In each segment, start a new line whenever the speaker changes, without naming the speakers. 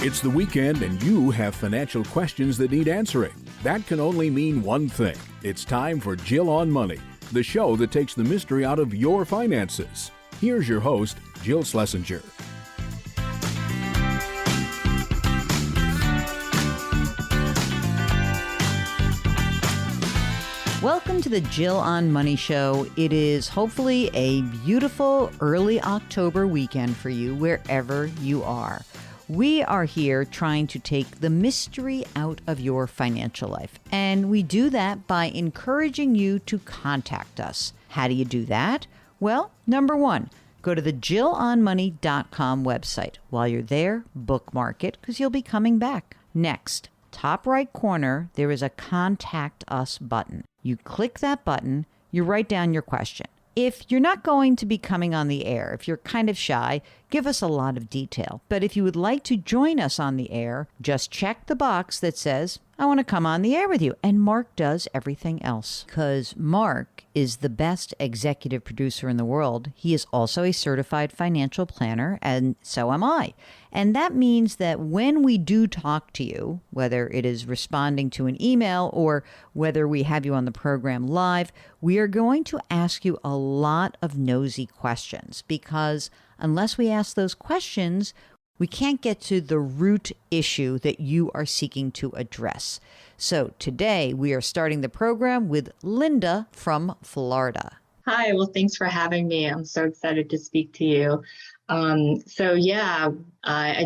It's the weekend and you have financial questions that need answering. That can only mean one thing. It's time for Jill on Money, the show that takes the mystery out of your finances. Here's your host, Jill Schlesinger.
Welcome to the Jill on Money Show. It is hopefully a beautiful early October weekend for you wherever you are. We are here trying to take the mystery out of your financial life, and we do that by encouraging you to contact us. How do you do that? Well, number one, go to the JillOnMoney.com website. While you're there, bookmark it because you'll be coming back. Next, top right corner, there is a Contact Us button. You click that button, you write down your question. If you're not going to be coming on the air, if you're kind of shy, give us a lot of detail. But if you would like to join us on the air, just check the box that says, I want to come on the air with you. And Mark does everything else because Mark is the best executive producer in the world. He is also a certified financial planner, and so am I. And that means that when we do talk to you, whether it is responding to an email or whether we have you on the program live, we are going to ask you a lot of nosy questions because unless we ask those questions, we can't get to the root issue that you are seeking to address. So today we are starting the program with Linda from Florida.
Hi, well, thanks for having me. I'm so excited to speak to you. I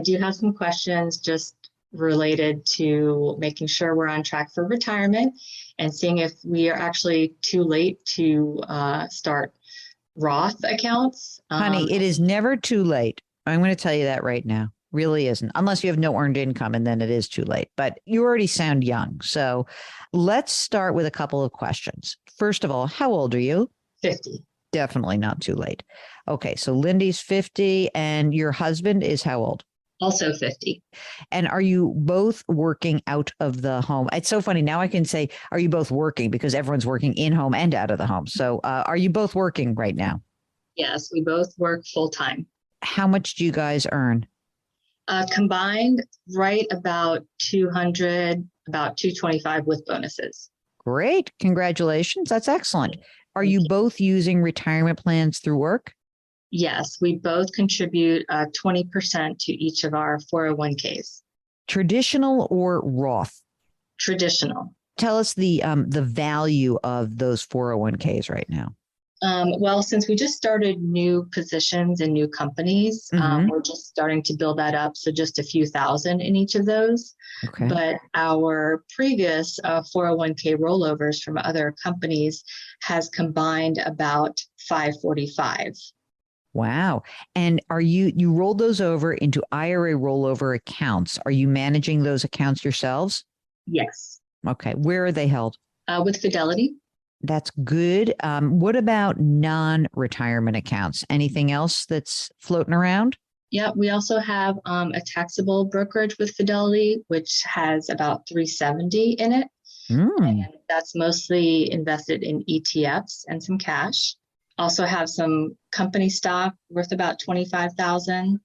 do have some questions just related to making sure we're on track for retirement and seeing if we are actually too late to start Roth accounts.
Honey, it is never too late. I'm going to tell you that right now. Really isn't, unless you have no earned income, and then it is too late. But you already sound young. So let's start with a couple of questions. First of all, how old are you?
50.
Definitely not too late. Okay, so Lindy's 50 and your husband is how old?
Also 50.
And are you both working out of the home? It's so funny. Now I can say, are you both working? Because everyone's working in home and out of the home. So are you both working right now?
Yes, we both work full time.
How much do you guys earn?
Combined, right about 200, about 225 with bonuses.
Great. Congratulations. That's excellent. Are you both using retirement plans through work?
Yes, we both contribute 20% to each of our 401ks.
Traditional or Roth?
Traditional.
Tell us the value of those 401ks right now.
Well, since we just started new positions in new companies, we're just starting to build that up. So just a few thousand in each of those. Okay. But our previous 401k rollovers from other companies has combined about 545.
Wow. And are you rolled those over into IRA rollover accounts? Are you managing those accounts yourselves?
Yes.
Okay. Where are they held?
With Fidelity.
That's good. What about non-retirement accounts? Anything else that's floating around?
Yeah, we also have a taxable brokerage with Fidelity, which has about 370 in it. And that's mostly invested in ETFs and some cash. Also have some company stock worth about 25,000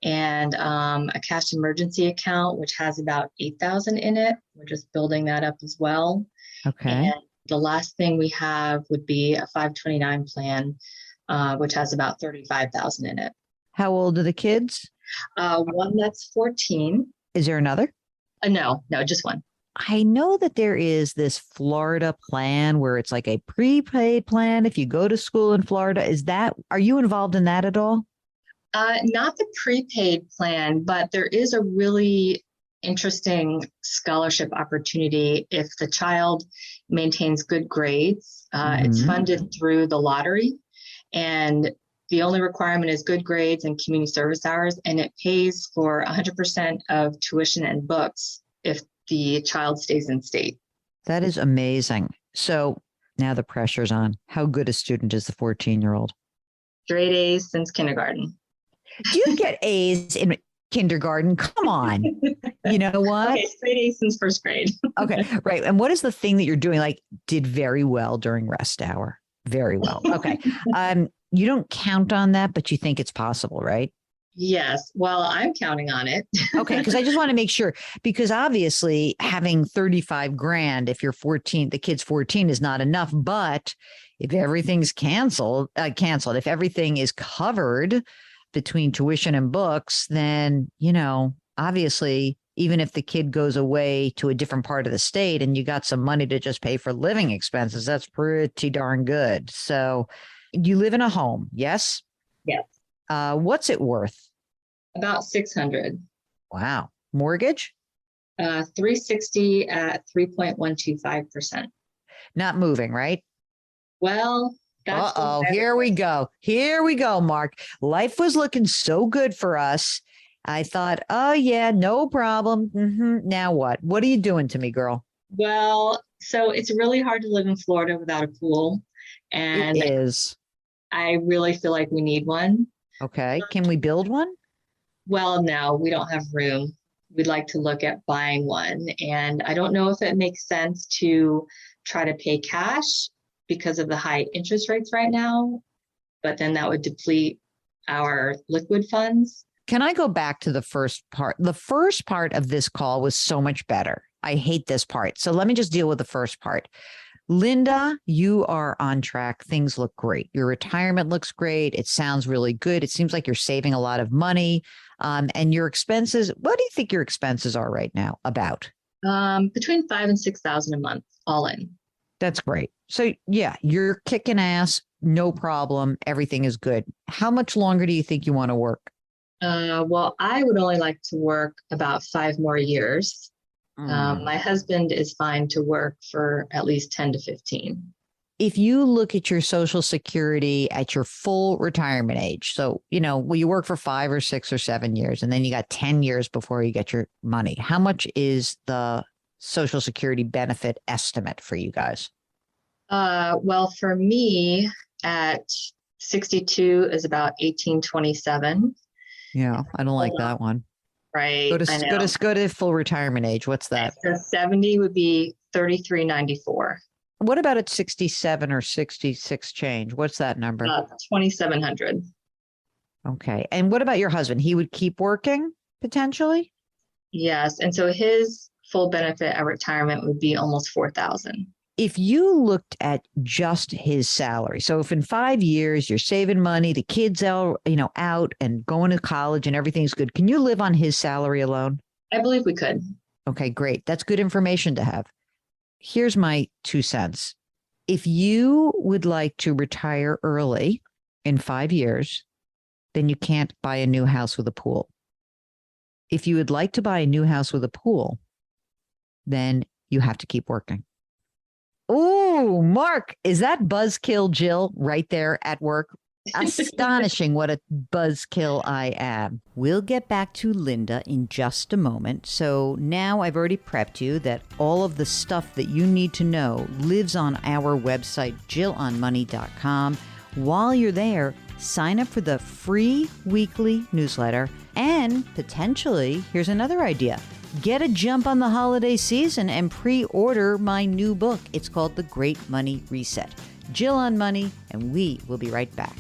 and a cash emergency account, which has about 8,000 in it. We're just building that up as well.
Okay.
And the last thing we have would be a 529 plan, which has about 35,000 in it.
How old are the kids?
One that's 14.
Is there another?
No, just one.
I know that there is this Florida plan where it's like a prepaid plan if you go to school in Florida. Are you involved in that at all?
Not the prepaid plan, but there is a really interesting scholarship opportunity if the child maintains good grades. It's funded through the lottery, and the only requirement is good grades and community service hours, and it pays for 100% of tuition and books if the child stays in state.
That is amazing. So now the pressure's on. How good a student is the 14-year-old?
Straight A's since kindergarten.
Do you get A's in kindergarten? Come on. You know what?
Okay, straight A's since first grade.
Okay, right. And what is the thing that you're doing? Like, did very well during rest hour. Very well. Okay. You don't count on that, but you think it's possible, right?
Yes. Well, I'm counting on it.
Okay, because I just want to make sure, because obviously having 35 grand if you're 14, the kid's 14 is not enough. But if everything's canceled, if everything is covered between tuition and books, then, obviously, even if the kid goes away to a different part of the state and you got some money to just pay for living expenses, that's pretty darn good. So you live in a home, yes?
Yes.
What's it worth?
About 600.
Wow. Mortgage?
360 at 3.125%.
Not moving, right?
Well, that's
Uh-oh, here we go. Here we go, Mark. Life was looking so good for us. I thought, oh, yeah, no problem. Now what? What are you doing to me, girl?
well, so it's really hard to live in Florida without a pool.
It
And
is.
I really feel like we need one.
Okay. Can we build one?
Well, no, we don't have room. We'd like to look at buying one. And I don't know if it makes sense to try to pay cash because of the high interest rates right now, but then that would deplete our liquid funds.
Can I go back to the first part? The first part of this call was so much better. I hate this part. So let me just deal with the first part. Linda, you are on track. Things look great. Your retirement looks great. It sounds really good. It seems like you're saving a lot of money. And your expenses, what do you think your expenses are right now about?
Between 5 and 6,000 a month, all in.
That's great. So yeah, you're kicking ass. No problem. Everything is good. How much longer do you think you want to work?
Well, I would only like to work about 5 more years. My husband is fine to work for at least 10 to 15.
If you look at your Social Security at your full retirement age, so, you work for 5 or 6 or 7 years, and then you got 10 years before you get your money. How much is the Social Security benefit estimate for you guys?
Well, for me at 62 is about 1827.
Yeah, I don't like that one.
Right.
Go to full retirement age. What's that?
So 70 would be 3394.
What about at 67 or 66 change? What's that number?
2700.
Okay. And what about your husband? He would keep working potentially?
Yes. And so his full benefit at retirement would be almost 4,000.
If you looked at just his salary, so if in 5 years you're saving money, the kids are, out and going to college and everything's good, can you live on his salary alone?
I believe we could.
Okay, great. That's good information to have. Here's my 2 cents. If you would like to retire early in 5 years, then you can't buy a new house with a pool. If you would like to buy a new house with a pool, then you have to keep working. Oh, Mark, is that buzzkill Jill right there at work? Astonishing what a buzzkill I am. We'll get back to Linda in just a moment. So now I've already prepped you that all of the stuff that you need to know lives on our website, jillonmoney.com. While you're there, sign up for the free weekly newsletter. And potentially, here's another idea. Get a jump on the holiday season and pre-order my new book. It's called The Great Money Reset. Jill on Money, and we will be right back.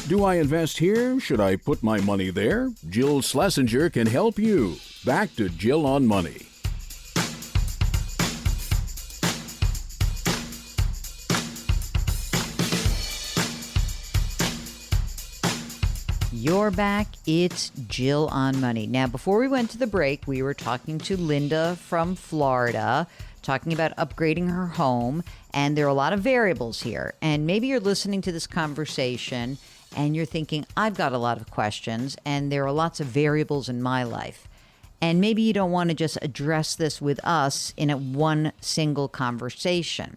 Do I invest here? Should I put my money there? Jill Schlesinger can help you. Back to Jill on Money.
You're back. It's Jill on Money. Now, before we went to the break, we were talking to Linda from Florida, talking about upgrading her home. And there are a lot of variables here. And maybe you're listening to this conversation and you're thinking, I've got a lot of questions and there are lots of variables in my life. And maybe you don't want to just address this with us in a one single conversation.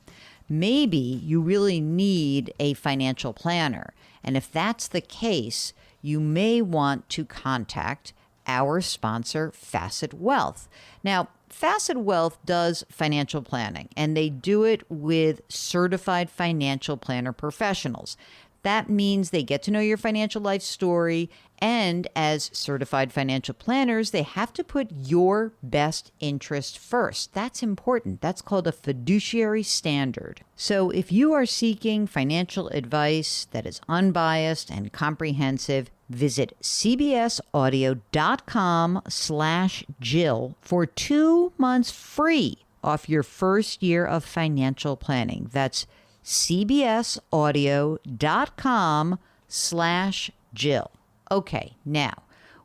Maybe you really need a financial planner. And if that's the case, you may want to contact our sponsor, Facet Wealth. Now, Facet Wealth does financial planning, and they do it with certified financial planner professionals. That means they get to know your financial life story, and as certified financial planners, they have to put your best interest first. That's important. That's called a fiduciary standard. So if you are seeking financial advice that is unbiased and comprehensive, visit cbsaudio.com/Jill for 2 months free off your first year of financial planning. That's cbsaudio.com/Jill. Okay, now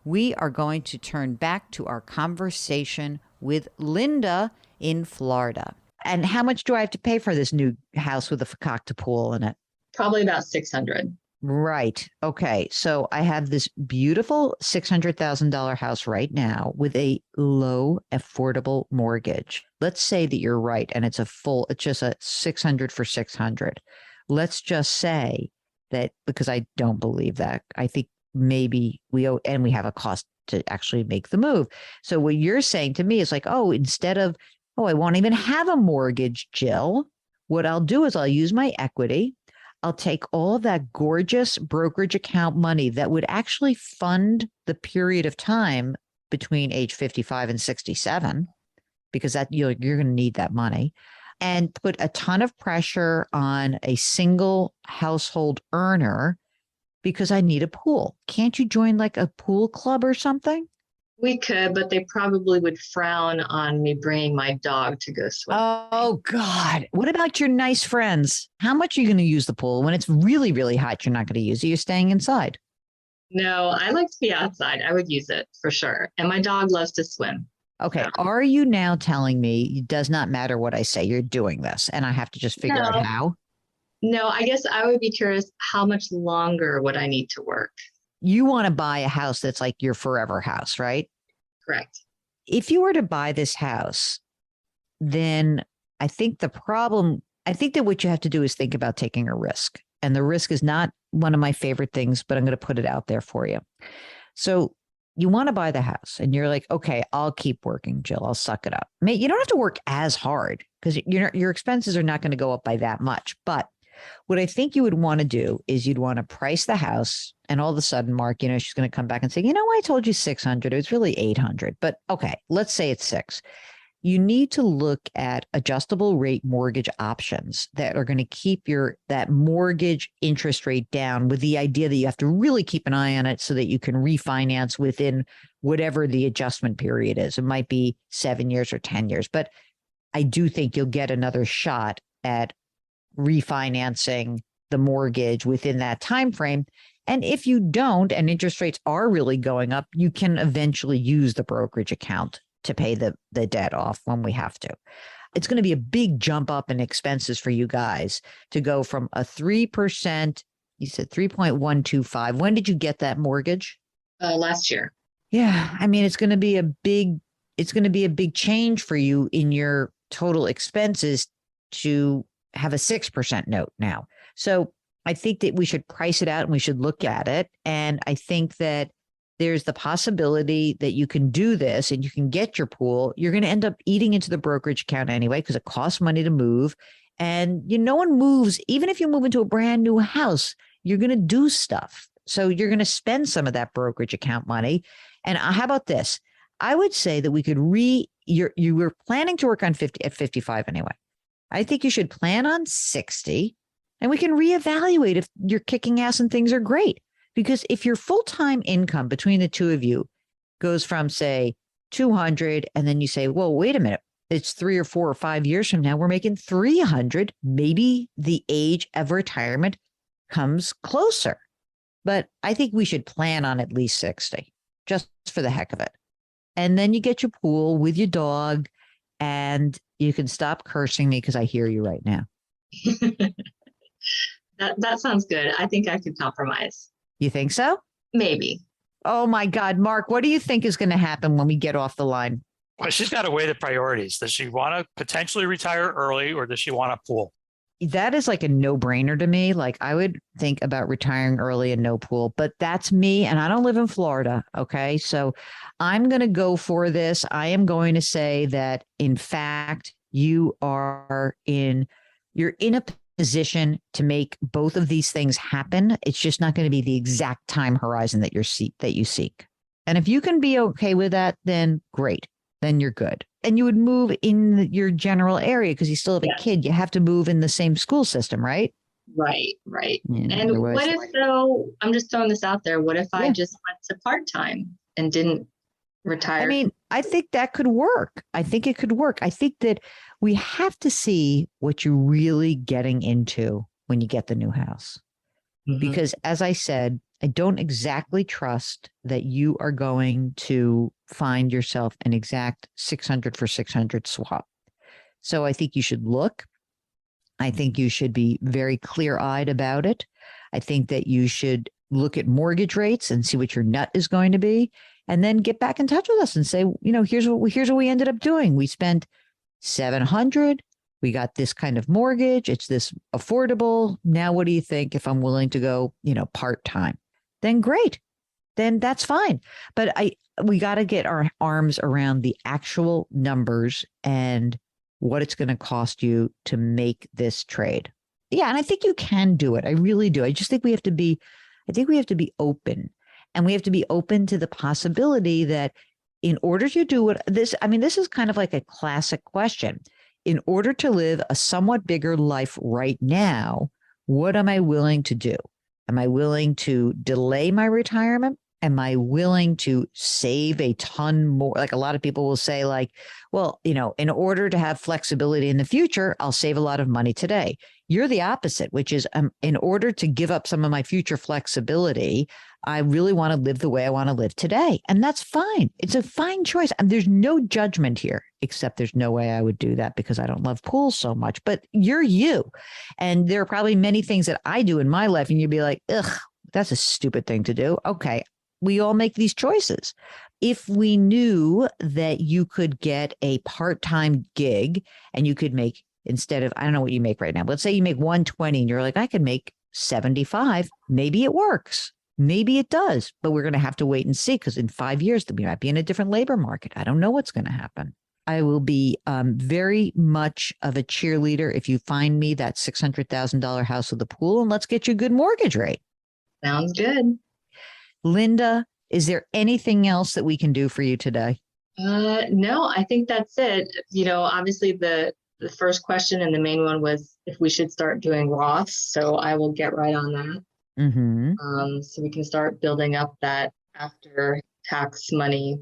we are going to turn back to our conversation with Linda in Florida. And how much do I have to pay for this new house with a fakakta pool in it?
Probably about 600.
Right. Okay. So I have this beautiful $600,000 house right now with a low affordable mortgage. Let's say that you're right. And it's just a 600 for 600. Let's just say that, because I don't believe that. I think maybe we have a cost to actually make the move. So what you're saying to me is like, instead of, I won't even have a mortgage, Jill. What I'll do is I'll use my equity. I'll take all of that gorgeous brokerage account money that would actually fund the period of time between age 55 and 67, because that you're going to need that money, and put a ton of pressure on a single household earner because I need a pool. Can't you join like a pool club or something?
We could, but they probably would frown on me bringing my dog to go swim.
Oh, God. What about your nice friends? How much are you going to use the pool? When it's really, really hot, you're not going to use it. You're staying inside.
No, I like to be outside. I would use it for sure. And my dog loves to swim.
Okay. Are you now telling me it does not matter what I say? You're doing this and I have to just figure out how?
No, I guess I would be curious, how much longer would I need to work?
You want to buy a house that's like your forever house, right?
Correct.
If you were to buy this house, then I think that what you have to do is think about taking a risk. And the risk is not one of my favorite things, but I'm going to put it out there for you. So you want to buy the house and you're like, okay, I'll keep working, Jill. I'll suck it up. You don't have to work as hard because your expenses are not going to go up by that much. But what I think you would want to do is you'd want to price the house, and all of a sudden, Mark, she's going to come back and say, I told you 600. It was really 800. But okay, let's say it's 6. You need to look at adjustable rate mortgage options that are going to keep that mortgage interest rate down, with the idea that you have to really keep an eye on it so that you can refinance within whatever the adjustment period is. It might be 7 years or 10 years, but I do think you'll get another shot at refinancing the mortgage within that time frame. And if you don't, and interest rates are really going up, you can eventually use the brokerage account to pay the debt off when we have to. It's going to be a big jump up in expenses for you guys to go from a 3%, you said 3.125. When did you get that mortgage?
Last year.
Yeah. it's going to be a big change for you in your total expenses to have a 6% note now. So I think that we should price it out and we should look at it. And I think that there's the possibility that you can do this and you can get your pool. You're going to end up eating into the brokerage account anyway, because it costs money to move. And no one moves. Even if you move into a brand new house, you're going to do stuff. So you're going to spend some of that brokerage account money. And how about this? I would say that we could you were planning to work on 50 at 55 anyway. I think you should plan on 60, and we can reevaluate if you're kicking ass and things are great. Because if your full-time income between the two of you goes from, say, 200, and then you say, well, wait a minute, it's 3 or 4 or 5 years from now, we're making 300, maybe the age of retirement comes closer. But I think we should plan on at least 60, just for the heck of it. And then you get your pool with your dog, and you can stop cursing me because I hear you right now.
That sounds good. I think I could compromise.
You think so?
Maybe.
Oh, my God. Mark, what do you think is going to happen when we get off the line?
Well, she's got to weigh the priorities. Does she want to potentially retire early, or does she want a pool?
that is like a no-brainer to me. Like I would think about retiring early and no pool, but that's me. And I don't live in Florida. Okay. So I'm going to go for this. I am going to say that in fact, you're in a position to make both of these things happen. It's just not going to be the exact time horizon that you seek. And if you can be okay with that, then great. Then you're good. And you would move in your general area because you still have a kid. You have to move in the same school system, right?
Right.
Yeah,
And what if though, I'm just throwing this out there, what if I just went to part-time and didn't retire?
I mean, I think that could work. I think it could work. I think that we have to see what you're really getting into when you get the new house. Because as I said, I don't exactly trust that you are going to find yourself an exact 600 for 600 swap. So I think you should look. I think you should be very clear-eyed about it. I think that you should look at mortgage rates and see what your nut is going to be, and then get back in touch with us and say, here's what we ended up doing. We spent 700. We got this kind of mortgage. It's this affordable. Now, what do you think if I'm willing to go, part-time? Then great. Then that's fine. But we got to get our arms around the actual numbers and what it's going to cost you to make this trade. Yeah. And I think you can do it. I really do. I just think we have to be open, and we have to be open to the possibility that in order to do this is kind of like a classic question. In order to live a somewhat bigger life right now, what am I willing to do? Am I willing to delay my retirement? Am I willing to save a ton more? Like a lot of people will say, like, well, in order to have flexibility in the future, I'll save a lot of money today. You're the opposite, which is in order to give up some of my future flexibility, I really want to live the way I want to live today. And that's fine. It's a fine choice. And there's no judgment here, except there's no way I would do that because I don't love pools so much. But you're you. And there are probably many things that I do in my life, and you'd be like, ugh, that's a stupid thing to do. Okay. We all make these choices. If we knew that you could get a part-time gig and you could make, instead of, I don't know what you make right now, let's say you make 120 and you're like, I could make 75. Maybe it works. Maybe it does, but we're going to have to wait and see because in 5 years, we might be in a different labor market. I don't know what's going to happen. I will be very much of a cheerleader if you find me that $600,000 house with a pool, and let's get you a good mortgage rate.
Sounds good.
Linda, is there anything else that we can do for you today?
No, I think that's it. Obviously the first question and the main one was if we should start doing Roths. So I will get right on that. So we can start building up that after tax money.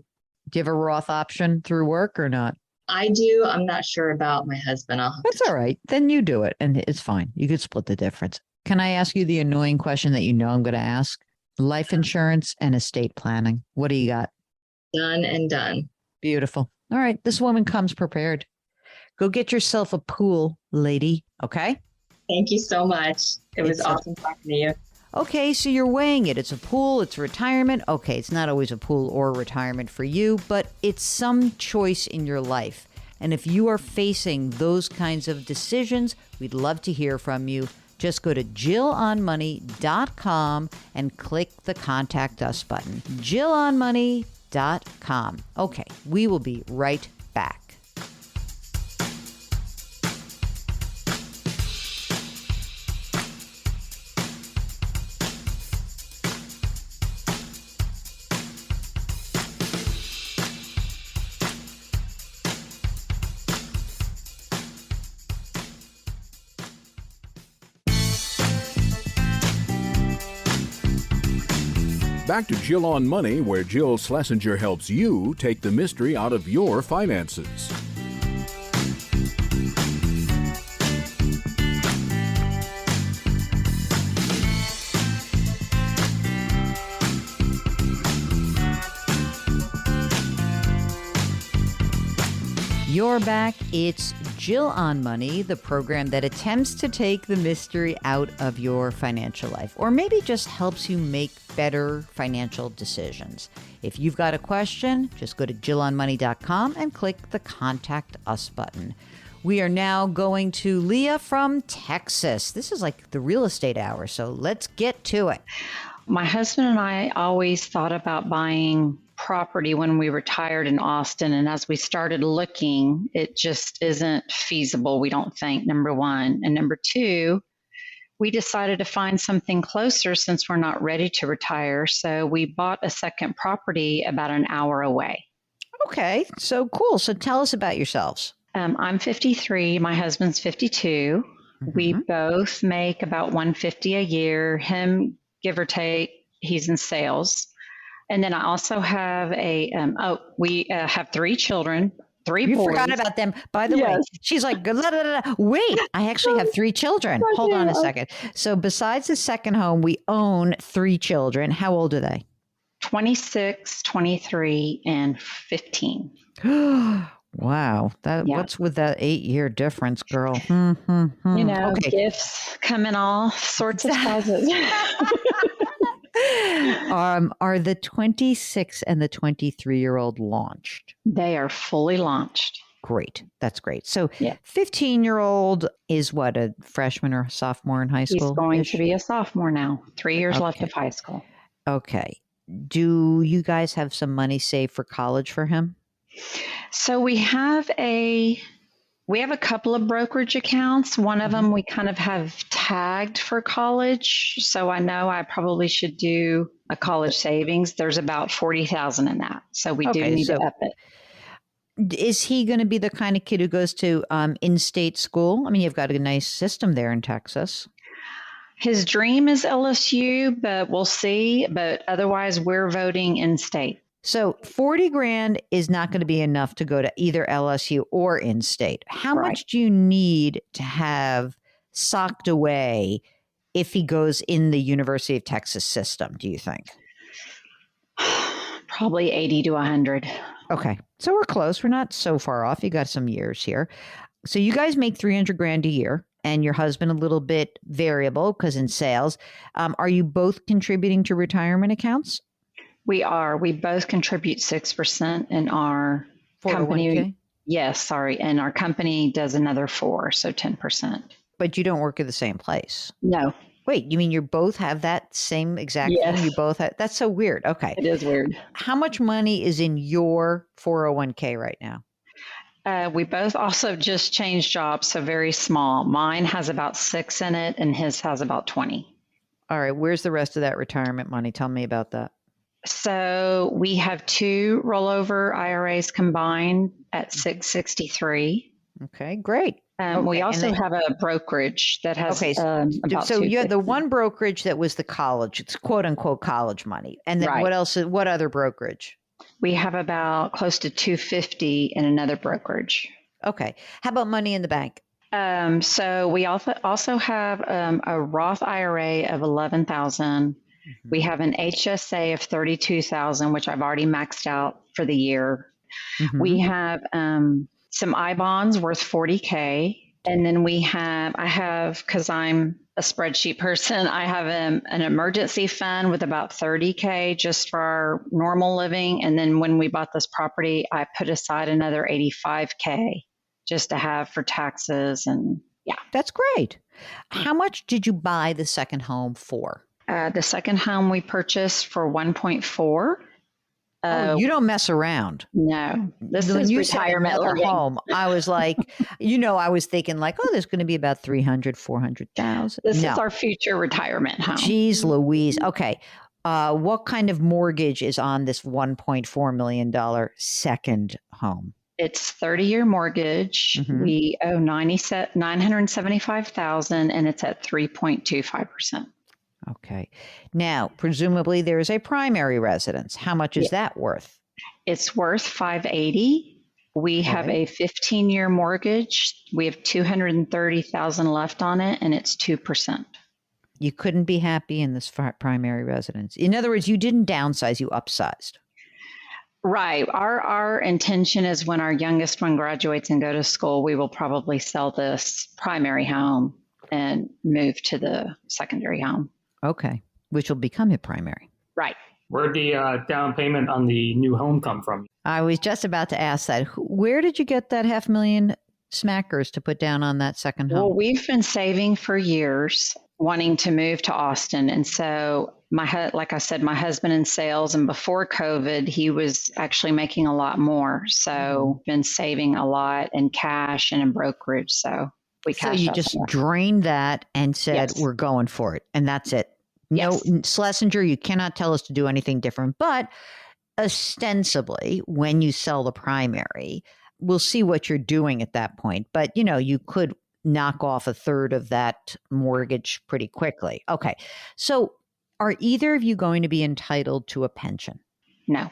Do you have a Roth option through work or not?
I do. I'm not sure about my husband.
That's all right. Then you do it and it's fine. You could split the difference. Can I ask you the annoying question that I'm going to ask? Life insurance and estate planning. What do you got?
Done and done.
Beautiful. All right. This woman comes prepared. Go get yourself a pool, lady. Okay.
Thank you so much. It was awesome talking to you.
Okay. So you're weighing it. It's a pool. It's retirement. Okay. It's not always a pool or retirement for you, but it's some choice in your life. And if you are facing those kinds of decisions, we'd love to hear from you. Just go to JillOnMoney.com and click the Contact Us button. JillOnMoney.com. Okay, we will be right back.
Back to Jill on Money, where Jill Schlesinger helps you take the mystery out of your finances.
You're back. It's Jill on Money, the program that attempts to take the mystery out of your financial life, or maybe just helps you make better financial decisions. If you've got a question, just go to JillOnMoney.com and click the Contact Us button. We are now going to Leah from Texas. This is like the real estate hour, so let's get to it.
My husband and I always thought about buying property when we retired in Austin. And as we started looking, it just isn't feasible, we don't think, number one. And number two, we decided to find something closer since we're not ready to retire. So we bought a second property about an hour away.
Okay, so cool. So tell us about yourselves.
I'm 53. My husband's 52. We both make about $150 a year. Him, give or take, he's in sales. And then I also have we have 3 children, 3 boys.
You forgot about them. By the way, she's like, wait, I actually have 3 children. Hold on a second. So besides the second home, we own 3 children. How old are they?
26, 23, and 15.
Wow. What's with that 8-year difference, girl?
Gifts come in all sorts of sizes.
Are the 26 and the 23-year-old launched?
They are fully launched.
Great. That's great. So 15-year-old is what, a freshman or sophomore in high school?
He's going to be a sophomore now. 3 years left of high school.
Okay. Do you guys have some money saved for college for him?
So we have a couple of brokerage accounts. One of them we kind of have tagged for college. So I know I probably should do a college savings. There's about $40,000 in that. So we do need to up it.
Is he going to be the kind of kid who goes to in-state school? I mean, you've got a nice system there in Texas.
His dream is LSU, but we'll see. But otherwise, we're voting in-state.
So $40,000 is not going to be enough to go to either LSU or in-state. How much do you need to have socked away if he goes in the University of Texas system, do you think?
Probably 80 to 100.
Okay. So we're close. We're not so far off. You got some years here. So you guys make $300,000 a year and your husband a little bit variable because in sales. Are you both contributing to retirement accounts?
We are. We both contribute 6% in our company. Yes, sorry. And our company does another 4%, so 10%.
But you don't work at the same place?
No.
Wait, you mean you both have that same exact thing? You both have? That's so weird. Okay.
It is weird.
How much money is in your 401k right now?
We both also just changed jobs, so very small. Mine has about 6 in it and his has about 20.
All right. Where's the rest of that retirement money? Tell me about that.
So we have 2 rollover IRAs combined at 663.
Okay, great.
We also have a brokerage that has about
so you had the one brokerage that was the college, it's quote unquote college money. And then what else? What other brokerage?
We have about close to 250 in another brokerage.
Okay. How about money in the bank?
So we also have a Roth IRA of 11,000. We have an HSA of 32,000, which I've already maxed out for the year. We have some I bonds worth 40K. And then because I'm a spreadsheet person, I have an emergency fund with about 30K just for our normal living. And then when we bought this property, I put aside another 85K just to have for taxes. And
that's great. How much did you buy the second home for?
The second home we purchased for 1.4.
You don't mess around.
No, this
when
is
you
retirement
said
living.
Home. I was like, I was thinking like, there's going to be about 300, 400,000.
This is our future retirement home.
Jeez Louise. Okay. What kind of mortgage is on this $1.4 million second home?
It's 30-year mortgage. We owe $975,000 and it's at 3.25%.
Okay. Now, presumably there is a primary residence. How much is that worth?
It's worth $580,000. We have a 15-year mortgage. We have $230,000 left on it, and it's 2%.
You couldn't be happy in this primary residence. In other words, you didn't downsize, you upsized.
Right. Our intention is when our youngest one graduates and go to school, we will probably sell this primary home and move to the secondary home.
Okay. Which will become a primary.
Right.
Where'd the down payment on the new home come from?
I was just about to ask that. Where did you get that $500,000 smackers to put down on that second
Well,
home?
we've been saving for years, wanting to move to Austin. And so like I said, my husband in sales, and before COVID, he was actually making a lot more. So been saving a lot in cash and in brokerage. So we
So
cashed
you
out
just
some more.
drained that and said,
Yes.
we're going for it. And that's it. No,
Yes.
Schlesinger, you cannot tell us to do anything different. But ostensibly, when you sell the primary, we'll see what you're doing at that point. But, you could knock off a third of that mortgage pretty quickly. Okay. So are either of you going to be entitled to a pension?
No.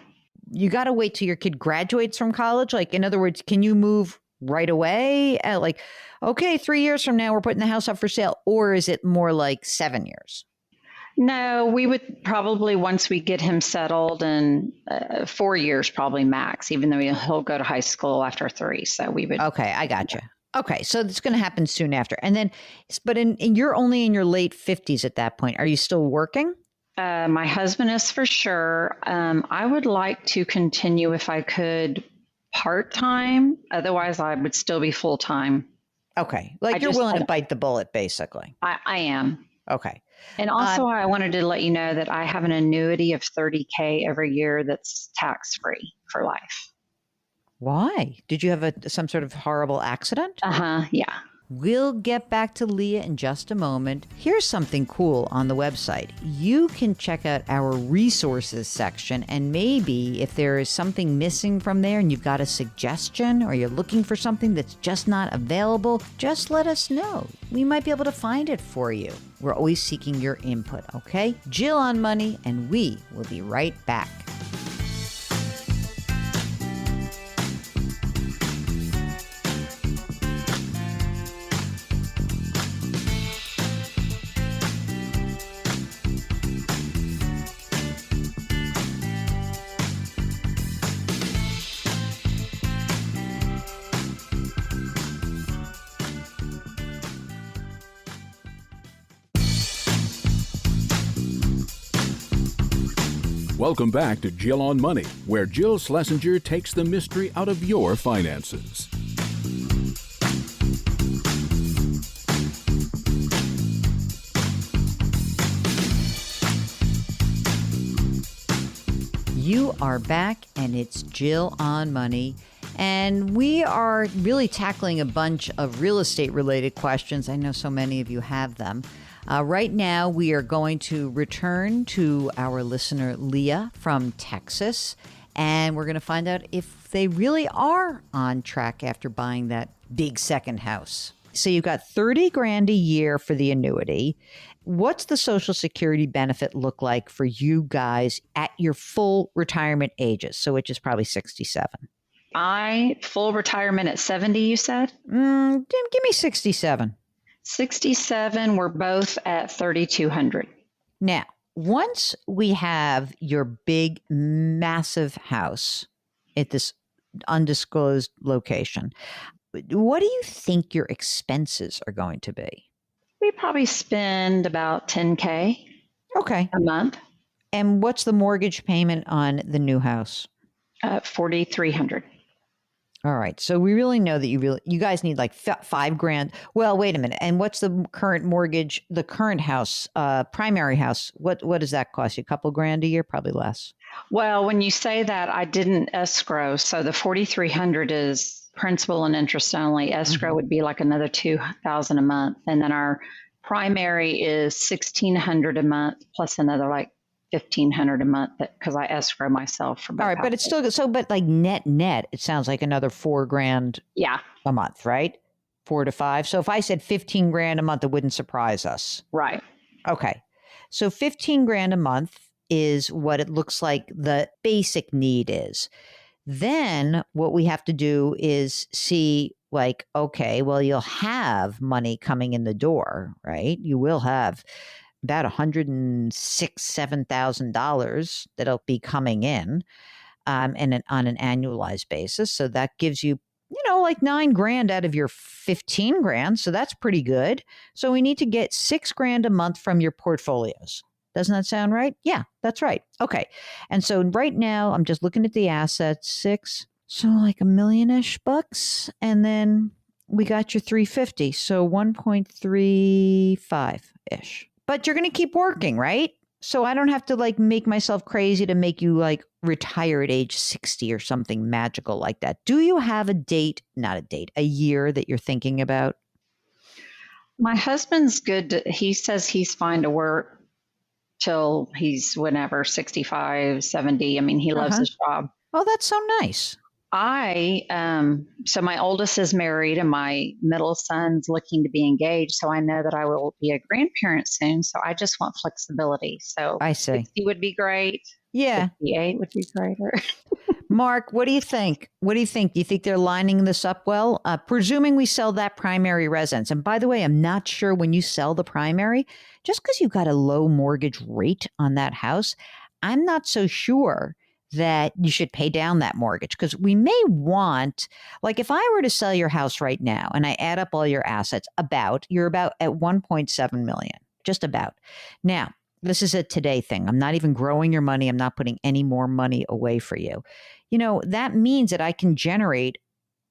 You got to wait till your kid graduates from college? Like, in other words, can you move right away? Like, okay, 3 years from now, we're putting the house up for sale. Or is it more like 7 years?
No, we would probably, once we get him settled, and 4 years probably max, even though he'll go to high school after 3. So we would.
Okay, I gotcha. Okay, so it's going to happen soon after. And then, but you're only in your late 50s at that point. Are you still working?
My husband is for sure. I would like to continue if I could part-time. Otherwise, I would still be full-time.
Okay, like you're willing to bite the bullet, basically.
I am.
Okay.
And also, I wanted to let you know that I have an annuity of $30K every year that's tax-free for life.
Why? Did you have some sort of horrible accident?
Yeah.
We'll get back to Leah in just a moment. Here's something cool on the website. You can check out our resources section, and maybe if there is something missing from there and you've got a suggestion or you're looking for something that's just not available, just let us know. We might be able to find it for you. We're always seeking your input, okay? Jill on Money, and we will be right back.
Welcome back to Jill on Money, where Jill Schlesinger takes the mystery out of your finances.
You are back, and it's Jill on Money. And we are really tackling a bunch of real estate related questions. I know so many of you have them. Right now, we are going to return to our listener, Leah from Texas, and we're going to find out if they really are on track after buying that big second house. So you've got $30,000 a year for the annuity. What's the Social Security benefit look like for you guys at your full retirement ages? So which is probably 67.
Full retirement at 70, you said?
Give me 67.
67, we're both at 3,200.
Now, once we have your big, massive house at this undisclosed location, what do you think your expenses are going to be?
We probably spend about $10K a month.
And what's the mortgage payment on the new house?
$4,300.
All right. So we really know that you guys need like $5,000. Well, wait a minute. And what's the current mortgage, the current house, primary house? What does that cost you? A couple grand a year? Probably less.
Well, when you say that, I didn't escrow. So the $4,300 is principal and interest only. Escrow would be like another $2,000 a month. And then our primary is $1,600 a month plus another like $1,500 a month because I escrow myself for both.
All right, but it's still so. But like net, it sounds like another $4,000.
Yeah,
a month, right? 4 to 5. So if I said $15,000 a month, it wouldn't surprise us,
right?
Okay, so $15,000 a month is what it looks like the basic need is. Then what we have to do is see, like, okay, well, you'll have money coming in the door, right? You will have about $106,000-$107,000 that'll be coming in, and on an annualized basis. So that gives you, like $9,000 out of your $15,000. So that's pretty good. So we need to get $6,000 a month from your portfolios. Doesn't that sound right? Yeah, that's right. Okay. And so right now I'm just looking at the assets, so like $1 million-ish bucks. And then we got your 350, so 1.35-ish. But you're going to keep working, right? So I don't have to like make myself crazy to make you like retire at age 60 or something magical like that. Do you have a date, not a date, a year that you're thinking about?
My husband's good. He says he's fine to work till he's whenever, 65, 70. I mean, he loves his job.
Oh, that's so nice.
So my oldest is married and my middle son's looking to be engaged. So I know that I will be a grandparent soon. So I just want flexibility. So
I see.
60 would be great.
Yeah.
68 would be greater.
Mark, what do you think? What do you think? Do you think they're lining this up well? Presuming we sell that primary residence. And by the way, I'm not sure when you sell the primary, just because you've got a low mortgage rate on that house, I'm not so sure that you should pay down that mortgage, because we may want, like if I were to sell your house right now and I add up all your assets, you're about at 1.7 million, just about. Now, this is a today thing. I'm not even growing your money. I'm not putting any more money away for you. You know, that means that I can generate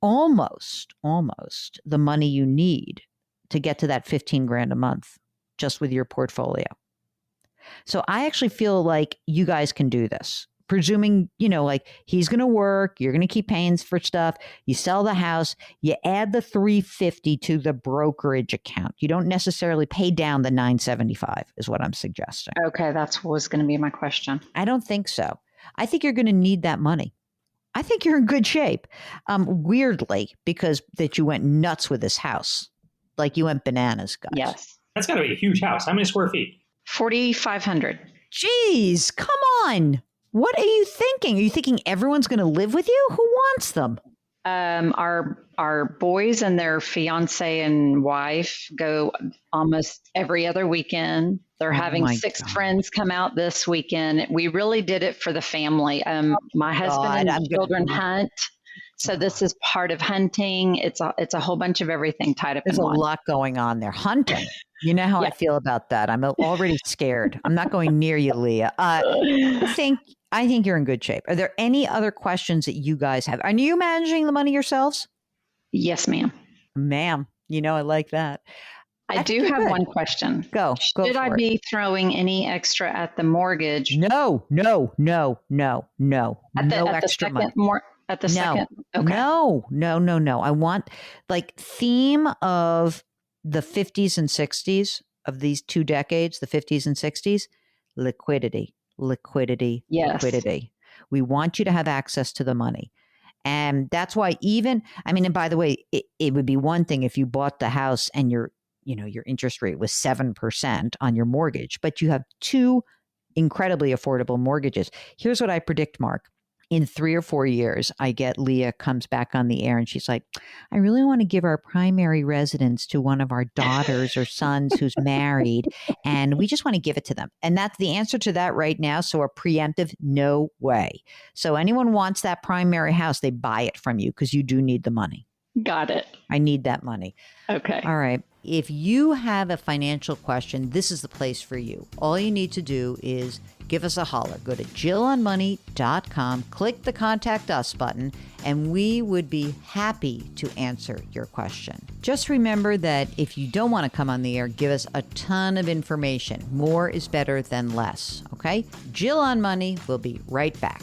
almost the money you need to get to that 15 grand a month just with your portfolio. So I actually feel like you guys can do this. Presuming, you know, like he's going to work, you're going to keep paying for stuff. You sell the house, you add the 350 to the brokerage account. You don't necessarily pay down the 975 is what I'm suggesting.
Okay. That was going to be my question.
I don't think so. I think you're going to need that money. I think you're in good shape. Weirdly, because that you went nuts with this house. Like you went bananas, guys.
Yes.
That's got to be a huge house. How many square feet?
4,500.
Jeez, come on. What are you thinking? Are you thinking everyone's going to live with you? Who wants them?
Our boys and their fiance and wife go almost every other weekend. They're having 6 friends come out this weekend. We really did it for the family. My husband and children hunt. So this is part of hunting. It's a whole bunch of everything tied up
There's
in one.
There's a lot going on there. Hunting. You know how I feel about that. I'm already scared. I'm not going near you, Leah. I think you're in good shape. Are there any other questions that you guys have? Are you managing the money yourselves?
Yes, ma'am.
Ma'am, you know, I like that.
I do have one question.
Go
Should I be throwing any extra at the mortgage?
No. No extra money.
At the second?
Okay. No. I want like theme of the 50s and 60s of these 2 decades, the 50s and 60s, liquidity.
Yes.
Liquidity. We want you to have access to the money. And that's why and by the way, it would be one thing if you bought the house and your interest rate was 7% on your mortgage, but you have 2 incredibly affordable mortgages. Here's what I predict, Mark. In 3 or 4 years, I get Leah comes back on the air and she's like, I really want to give our primary residence to one of our daughters or sons who's married. And we just want to give it to them. And that's the answer to that right now. So a preemptive, no way. So anyone wants that primary house, they buy it from you because you do need the money.
Got it.
I need that money.
Okay.
All right. If you have a financial question, this is the place for you. All you need to do is give us a holler. Go to JillOnMoney.com, click the Contact Us button, and we would be happy to answer your question. Just remember that if you don't want to come on the air, give us a ton of information. More is better than less, okay? Jill on Money will be right back.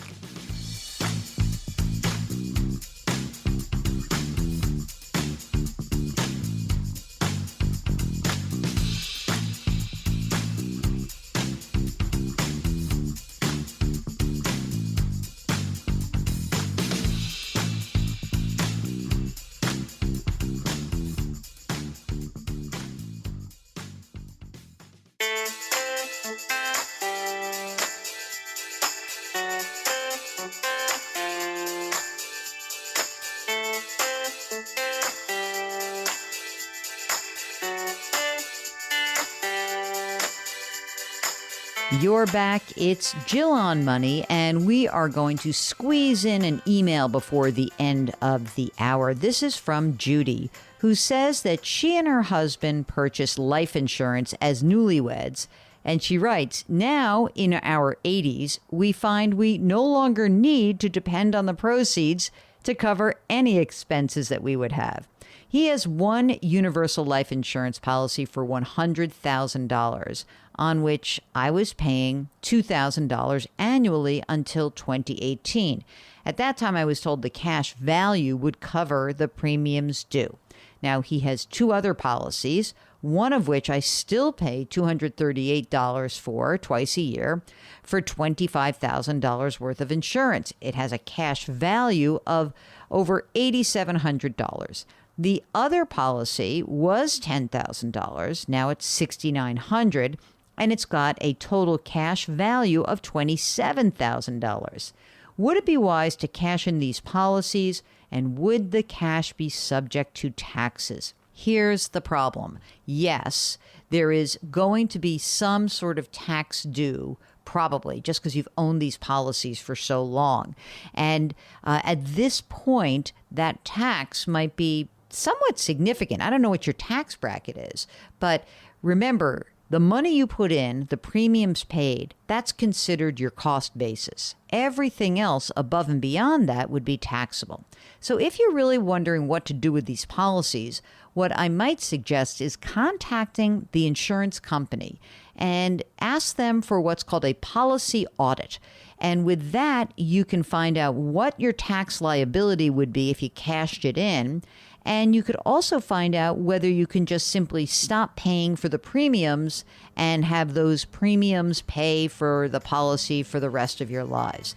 You're back. It's Jill on Money, and we are going to squeeze in an email before the end of the hour. This is from Judy, who says that she and her husband purchased life insurance as newlyweds. And she writes, now in our 80s, we find we no longer need to depend on the proceeds to cover any expenses that we would have. He has one universal life insurance policy for $100,000, on which I was paying $2,000 annually until 2018. At that time, I was told the cash value would cover the premiums due. Now, he has two other policies, one of which I still pay $238 for twice a year for $25,000 worth of insurance. It has a cash value of over $8,700. The other policy was $10,000. Now it's $6,900, and it's got a total cash value of $27,000. Would it be wise to cash in these policies, and would the cash be subject to taxes? Here's the problem. Yes, there is going to be some sort of tax due, probably, just because you've owned these policies for so long. And at this point, that tax might be somewhat significant. I don't know what your tax bracket is, but remember, the money you put in, the premiums paid, that's considered your cost basis. Everything else above and beyond that would be taxable. So if you're really wondering what to do with these policies, what I might suggest is contacting the insurance company and ask them for what's called a policy audit. And with that, you can find out what your tax liability would be if you cashed it in. And you could also find out whether you can just simply stop paying for the premiums and have those premiums pay for the policy for the rest of your lives.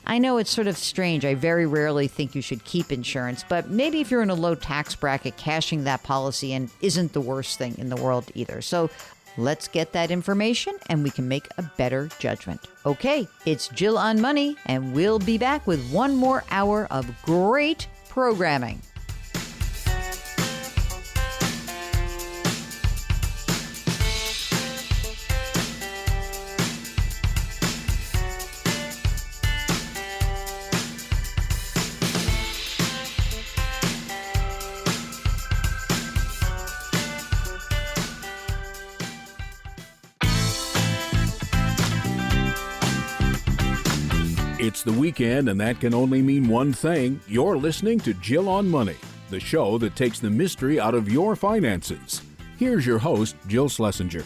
I know it's sort of strange. I very rarely think you should keep insurance, but maybe if you're in a low tax bracket, cashing that policy in isn't the worst thing in the world either. So let's get that information and we can make a better judgment. Okay, it's Jill on Money, and we'll be back with one more hour of great programming.
It's the weekend, and that can only mean one thing. You're listening to Jill on Money, the show that takes the mystery out of your finances. Here's your host, Jill Schlesinger.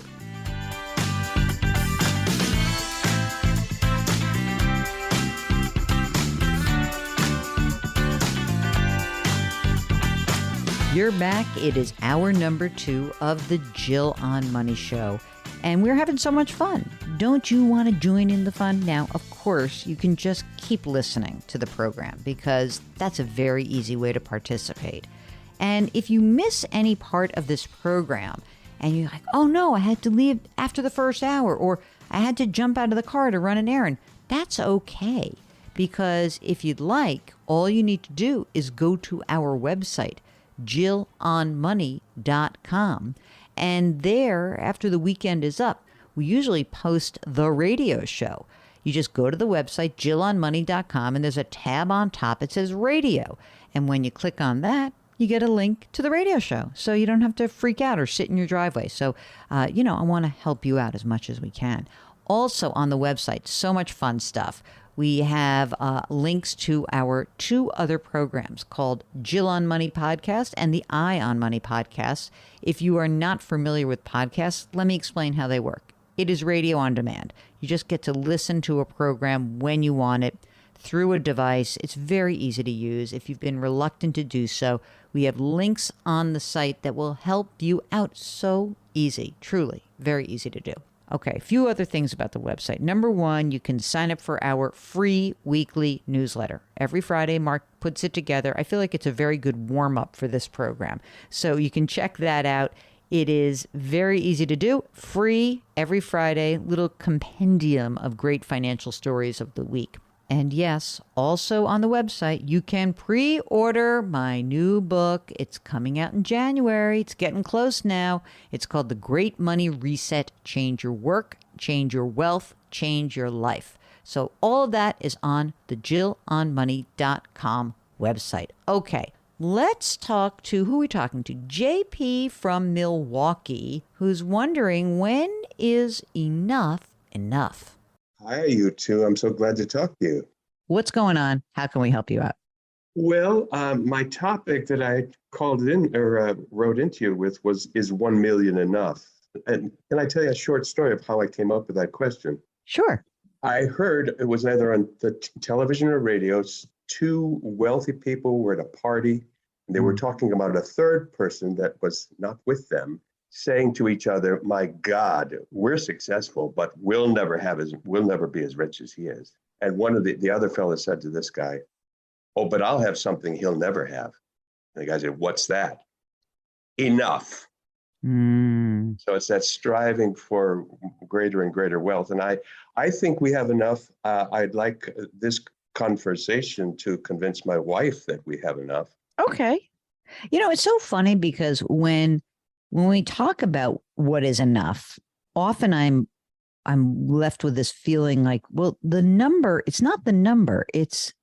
You're back. It is hour number 2 of the Jill on Money show. And we're having so much fun. Don't you want to join in the fun? Now, of course, you can just keep listening to the program because that's a very easy way to participate. And if you miss any part of this program and you're like, oh no, I had to leave after the first hour, or I had to jump out of the car to run an errand, that's okay. Because if you'd like, all you need to do is go to our website, jillonmoney.com. And there, after the weekend is up, we usually post the radio show. You just go to the website, jillonmoney.com, and there's a tab on top. It says radio. And when you click on that, you get a link to the radio show. So you don't have to freak out or sit in your driveway. So, I want to help you out as much as we can. Also on the website, so much fun stuff. We have links to our 2 other programs called Jill on Money Podcast and the Eye on Money Podcast. If you are not familiar with podcasts, let me explain how they work. It is radio on demand. You just get to listen to a program when you want it through a device. It's very easy to use. If you've been reluctant to do so, we have links on the site that will help you out. So easy, truly, very easy to do. Okay, a few other things about the website. Number 1, you can sign up for our free weekly newsletter. Every Friday, Mark puts it together. I feel like it's a very good warm-up for this program. So you can check that out. It is very easy to do. Free every Friday, little compendium of great financial stories of the week. And yes, also on the website, you can pre-order my new book. It's coming out in January. It's getting close now. It's called The Great Money Reset. Change your work, change your wealth, change your life. So all of that is on the jillonmoney.com website. Okay, let's talk to, who are we talking to? JP from Milwaukee, who's wondering, when is enough enough?
Hi, you two. I'm so glad to talk to you.
What's going on? How can we help you out?
Well, my topic that I called in or wrote into you with is 1 million enough? And can I tell you a short story of how I came up with that question?
Sure.
I heard it was either on the television or radio. Two wealthy people were at a party, and they were talking about a third person that was not with them, saying to each other, "My God, we're successful, but we'll never be as rich as he is." And one of the other fellows said to this guy, "Oh, but I'll have something he'll never have." And the guy said, "What's that?" "Enough."
Mm.
So it's that striving for greater and greater wealth. And I think we have enough. I'd like this conversation to convince my wife that we have enough.
Okay. It's so funny because when we talk about what is enough, often I'm left with this feeling like, well, the number, it's not the number. It's,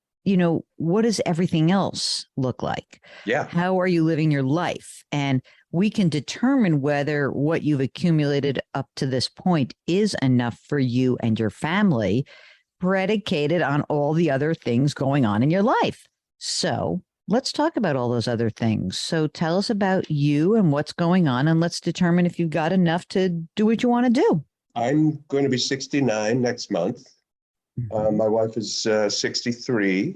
what does everything else look like?
Yeah.
How are you living your life? And we can determine whether what you've accumulated up to this point is enough for you and your family, predicated on all the other things going on in your life. So let's talk about all those other things. So tell us about you and what's going on, and let's determine if you've got enough to do what you want to do.
I'm going to be 69 next month. My wife is 63.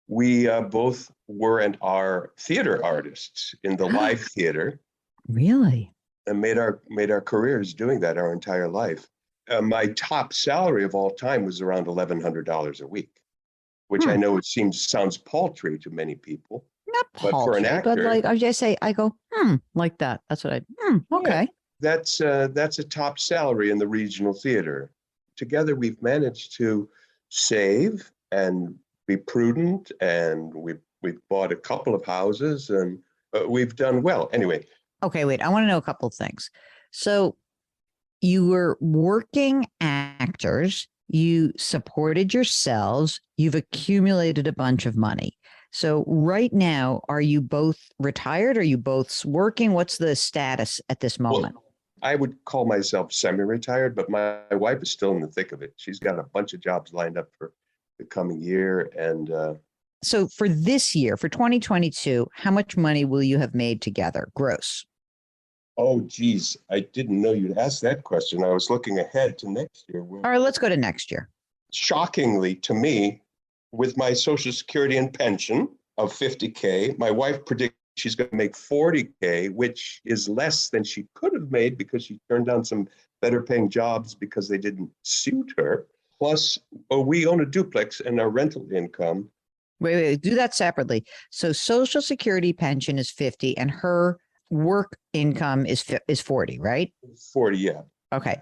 We both were and are theater artists in the live theater.
Really?
And made our careers doing that our entire life. My top salary of all time was around $1,100 a week, which I know sounds paltry to many people.
Not paltry,
but for an actor,
but like I just say, I go, like that. That's what okay.
Yeah, that's a top salary in the regional theater. Together, we've managed to save and be prudent, and we've bought a couple of houses, and we've done well. Anyway.
Okay, wait. I want to know a couple of things. So you were working actors, you supported yourselves, you've accumulated a bunch of money. So right now, are you both retired? Are you both working? What's the status at this moment?
Well, I would call myself semi-retired, but my wife is still in the thick of it. She's got a bunch of jobs lined up for the coming year. And
so for this year, for 2022, how much money will you have made together, gross?
Oh, geez, I didn't know you'd ask that question. I was looking ahead to next year.
All right, let's go to next year.
Shockingly to me, with my Social Security and pension of $50K, my wife predicts she's going to make $40K, which is less than she could have made because she turned down some better paying jobs because they didn't suit her. Plus, we own a duplex and our rental income.
Wait, do that separately. So Social Security pension is 50 and her work income is 40, right?
40, yeah.
Okay.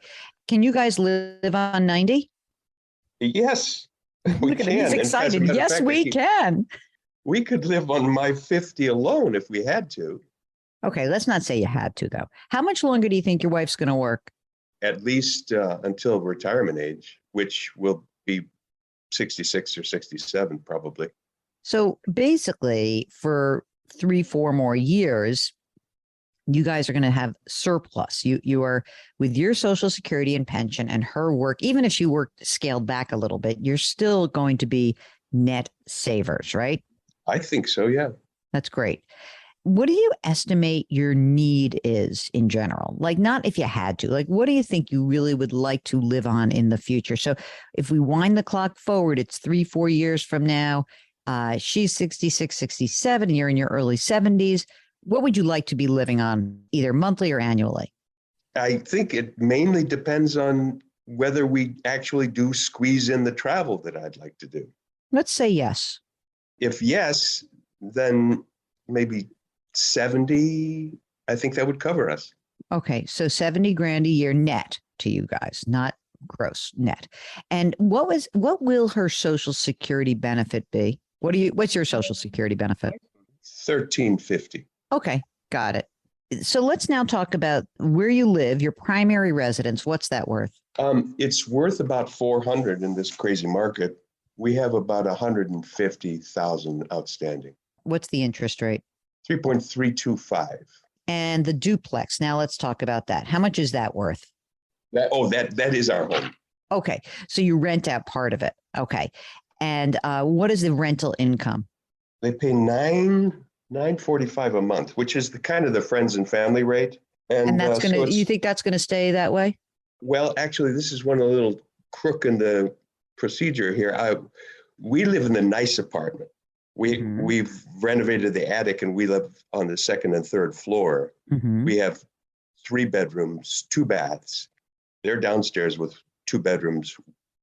Can you guys live on 90?
Yes, we
Look at
can.
him. He's excited. Yes, we can.
We could live on my 50 alone if we had to.
Okay, let's not say you had to, though. How much longer do you think your wife's going to work?
At least until retirement age, which will be 66 or 67, probably.
So basically, for 3-4 more years, you guys are going to have surplus. You are with your Social Security and pension and her work. Even if she worked scaled back a little bit, you're still going to be net savers, right?
I think so. Yeah.
That's great. What do you estimate your need is in general? Like, not if you had to, like, what do you think you really would like to live on in the future? So if we wind the clock forward, it's 3-4 years from now. She's 66, 67, and you're in your early 70s. What would you like to be living on, either monthly or annually?
I think it mainly depends on whether we actually do squeeze in the travel that I'd like to do.
Let's say yes.
If yes, then maybe 70, I think that would cover us.
Okay, so 70 grand a year net to you guys, not gross, net. And what will her Social Security benefit be? What's your Social Security benefit?
$1,350.
Okay, got it. So let's now talk about where you live, your primary residence. What's that worth?
It's worth about 400 in this crazy market. We have about 150,000 outstanding.
What's the interest rate?
3.325.
And the duplex. Now let's talk about that. How much is that worth?
That is our home.
Okay, so you rent out part of it. Okay, and what is the rental income?
They pay $9.45 a month, which is the kind of the friends and family rate.
And that's
so
gonna.
it's,
You think that's gonna stay that way?
well, actually, this is one of the little crook in the procedure here. We live in the nice apartment. We've renovated the attic and we live on the second and third floor.
Mm-hmm.
We have 3 bedrooms, 2 baths. They're downstairs with 2 bedrooms,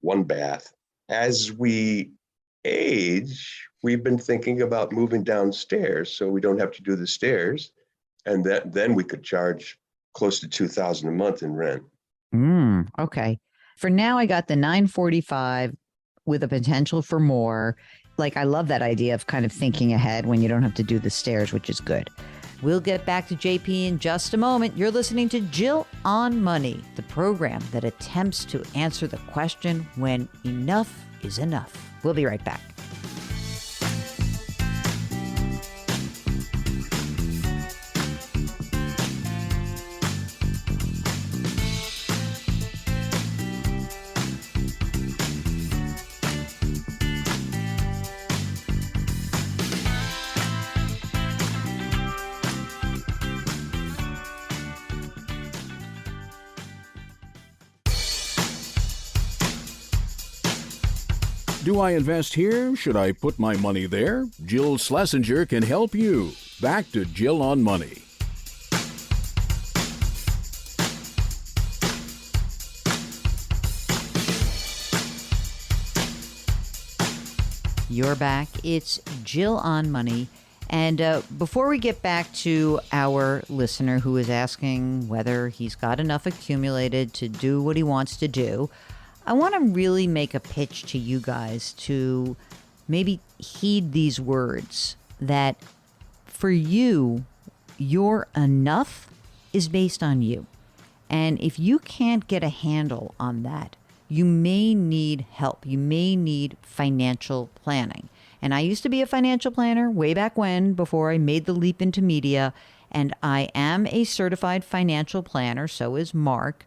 1 bath. As we age, we've been thinking about moving downstairs so we don't have to do the stairs. And then we could charge close to $2,000 a month in rent.
Okay. For now, I got the 945 with a potential for more. Like, I love that idea of kind of thinking ahead when you don't have to do the stairs, which is good. We'll get back to JP in just a moment. You're listening to Jill on Money, the program that attempts to answer the question when enough is enough. We'll be right back.
Do I invest here? Should I put my money there? Jill Schlesinger can help you. Back to Jill on Money.
You're back. It's Jill on Money. And before we get back to our listener who is asking whether he's got enough accumulated to do what he wants to do, I want to really make a pitch to you guys to maybe heed these words that for you, your enough is based on you. And if you can't get a handle on that, you may need help. You may need financial planning. And I used to be a financial planner way back when, before I made the leap into media. And I am a certified financial planner. So is Mark.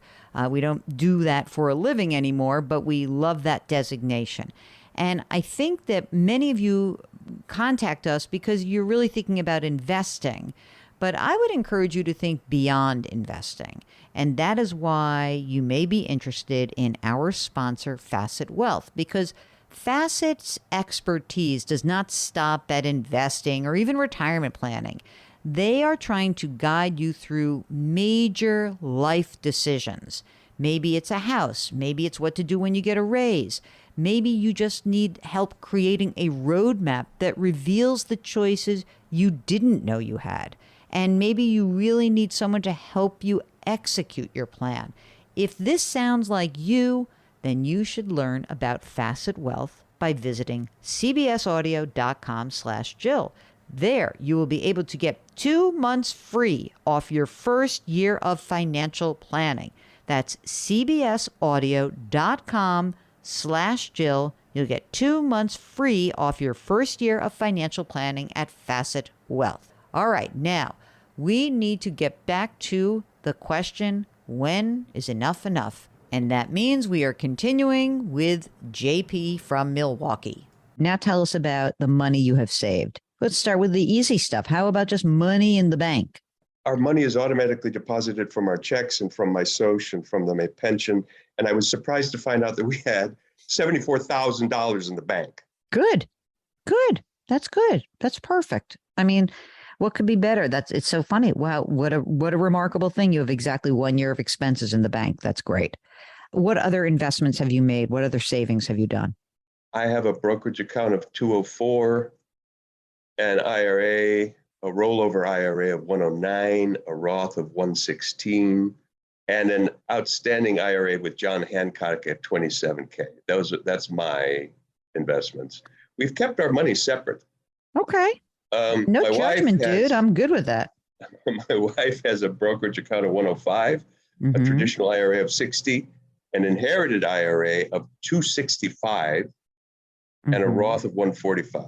We don't do that for a living anymore, but we love that designation. And I think that many of you contact us because you're really thinking about investing. But I would encourage you to think beyond investing. And that is why you may be interested in our sponsor, Facet Wealth, because Facet's expertise does not stop at investing or even retirement planning. They are trying to guide you through major life decisions. Maybe it's a house. Maybe it's what to do when you get a raise. Maybe you just need help creating a roadmap that reveals the choices you didn't know you had. And maybe you really need someone to help you execute your plan. If this sounds like you, then you should learn about Facet Wealth by visiting cbsaudio.com/Jill. There, you will be able to get 2 months free off your first year of financial planning. That's cbsaudio.com/Jill. You'll get 2 months free off your first year of financial planning at Facet Wealth. All right, now we need to get back to the question, when is enough enough? And that means we are continuing with JP from Milwaukee. Now tell us about the money you have saved. Let's start with the easy stuff. How about just money in the bank?
Our money is automatically deposited from our checks and from my social and from my pension. And I was surprised to find out that we had $74,000 in the bank.
Good. That's good. That's perfect. I mean, what could be better? It's so funny. Wow, what a remarkable thing. You have exactly 1 year of expenses in the bank. That's great. What other investments have you made? What other savings have you done?
I have a brokerage account of 204, an IRA, a rollover IRA of 109, a Roth of 116, and an outstanding IRA with John Hancock at 27K. That's my investments. We've kept our money separate.
Okay. No judgment, dude. I'm good with that.
My wife has a brokerage account of 105, a traditional IRA of 60, an inherited IRA of 265, and a Roth of 145.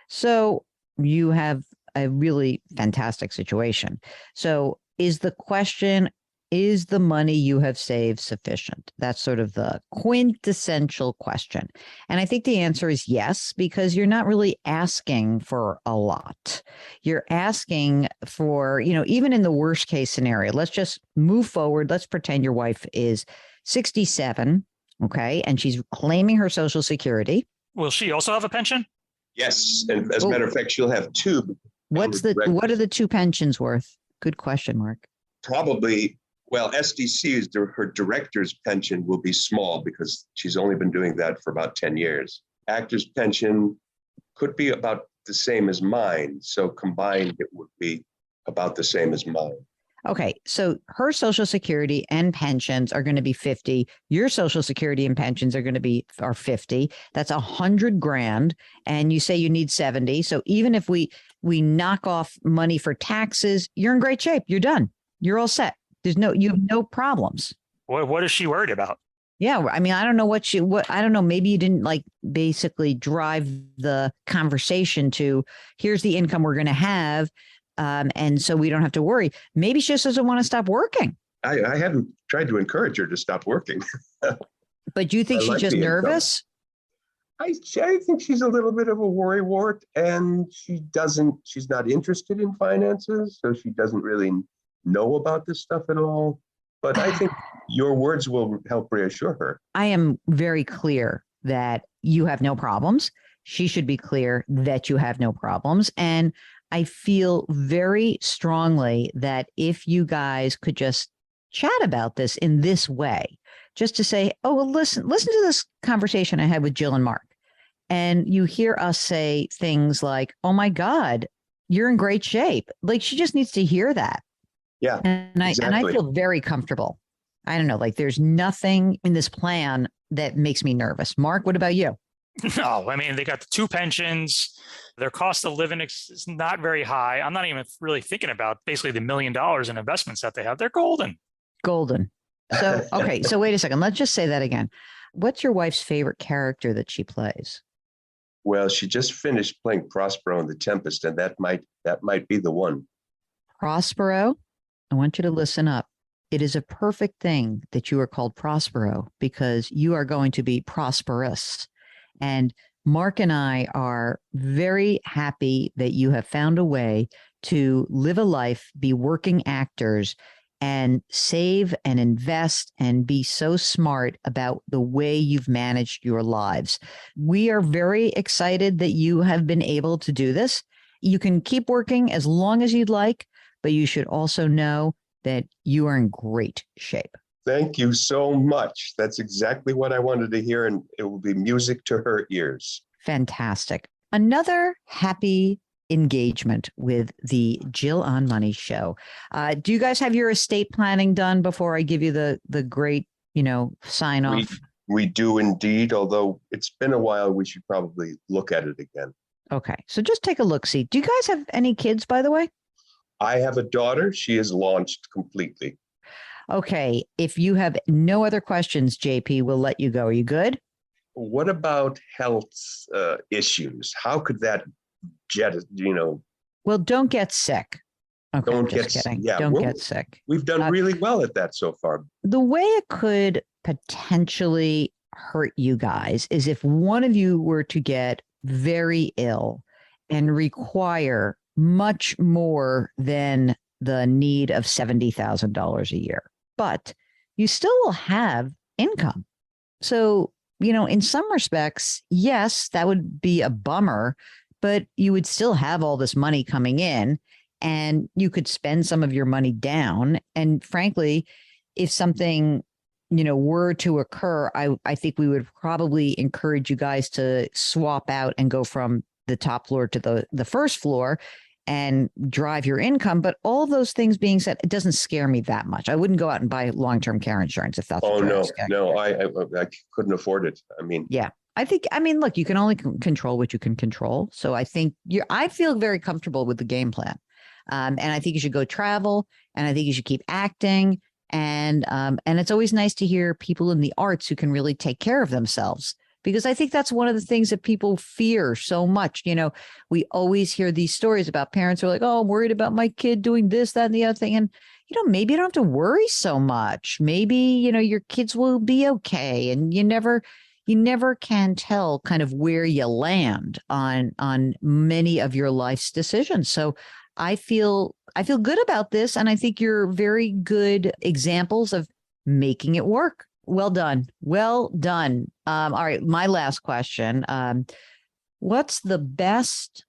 So you have a really fantastic situation. So is the question, Is the money you have saved sufficient? That's sort of the quintessential question. And I think the answer is yes, because you're not really asking for a lot. You're asking for, even in the worst case scenario, let's just move forward. Let's pretend your wife is 67, okay, and she's claiming her Social Security.
Will she also have a pension?
Yes, and as a matter of fact, she'll have two.
What are the two pensions worth? Good question, Mark.
Probably, well, SDC's, her director's pension will be small because she's only been doing that for about 10 years. Actor's pension could be about the same as mine. So combined, it would be about the same as mine.
Okay, so her Social Security and pensions are going to be 50. Your Social Security and pensions are 50. That's $100,000, and you say you need 70. So even if we knock off money for taxes, you're in great shape. You're done. You're all set. You have no problems.
What is she worried about?
Yeah, I mean, I don't know I don't know. Maybe you didn't basically drive the conversation to here's the income we're going to have. And so we don't have to worry. Maybe she just doesn't want to stop working.
I hadn't tried to encourage her to stop working.
But do you think she's just nervous?
I think she's a little bit of a worrywart, and she's not interested in finances, so she doesn't really know about this stuff at all. But I think your words will help reassure her. I
am very clear that you have no problems. She should be clear that you have no problems. And I feel very strongly that if you guys could just chat about this in this way, just to say, oh, well, listen to this conversation I had with Jill and Mark. And you hear us say things like, oh, my God, you're in great shape. Like, she just needs to hear that.
Yeah.
And I feel very comfortable. I don't know, there's nothing in this plan that makes me nervous. Mark, what about you?
No, I mean, they got the two pensions. Their cost of living is not very high. I'm not even really thinking about basically the $1 million in investments that they have. They're golden.
Golden. So, okay. So wait a second. Let's just say that again. What's your wife's favorite character that she plays?
Well, she just finished playing Prospero in The Tempest, and that might be the one.
Prospero, I want you to listen up. It is a perfect thing that you are called Prospero because you are going to be prosperous. And Mark and I are very happy that you have found a way to live a life, be working actors, and save and invest and be so smart about the way you've managed your lives. We are very excited that you have been able to do this. You can keep working as long as you'd like, but you should also know that you are in great shape.
Thank you so much. That's exactly what I wanted to hear, and it will be music to her ears.
Fantastic. Another happy engagement with the Jill on Money show. Do you guys have your estate planning done before I give you the great, sign off?
We do indeed, although it's been a while, we should probably look at it again.
Okay. So just take a look. See, do you guys have any kids, by the way?
I have a daughter. She is launched completely.
Okay. If you have no other questions, JP, we'll let you go. Are you good?
What about health issues? How could that
Well, don't get sick. Okay,
don't
just kidding.
Yeah,
don't get sick.
We've done really well at that so far.
The way it could potentially hurt you guys is if one of you were to get very ill and require much more than the need of $70,000 a year. But you still will have income. So, in some respects, yes, that would be a bummer, but you would still have all this money coming in and you could spend some of your money down. And frankly, if something, were to occur, I think we would probably encourage you guys to swap out and go from the top floor to the first floor and drive your income. But all those things being said, it doesn't scare me that much. I wouldn't go out and buy long-term care insurance if that's what you're asking.
No, I couldn't afford it.
Yeah. Look, you can only control what you can control. So I think I feel very comfortable with the game plan. And I think you should go travel, and I think you should keep acting. And it's always nice to hear people in the arts who can really take care of themselves, because I think that's one of the things that people fear so much. We always hear these stories about parents who are like, oh, I'm worried about my kid doing this, that, and the other thing. And, maybe you don't have to worry so much. Maybe, your kids will be okay. And you never can tell kind of where you land on many of your life's decisions. So I feel good about this. And I think you're very good examples of making it work. Well done. Well done. All right. My last question. What's the best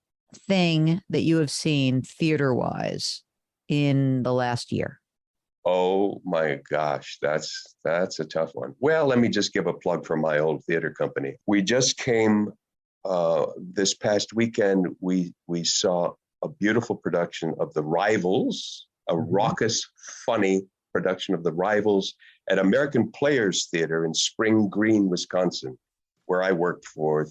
thing that you have seen theater-wise in the last year?
Oh my gosh, that's a tough one. Well, let me just give a plug for my old theater company. We just came this past weekend. We saw a beautiful production of The Rivals, a raucous, funny production of The Rivals at American Players Theater in Spring Green, Wisconsin, where I worked for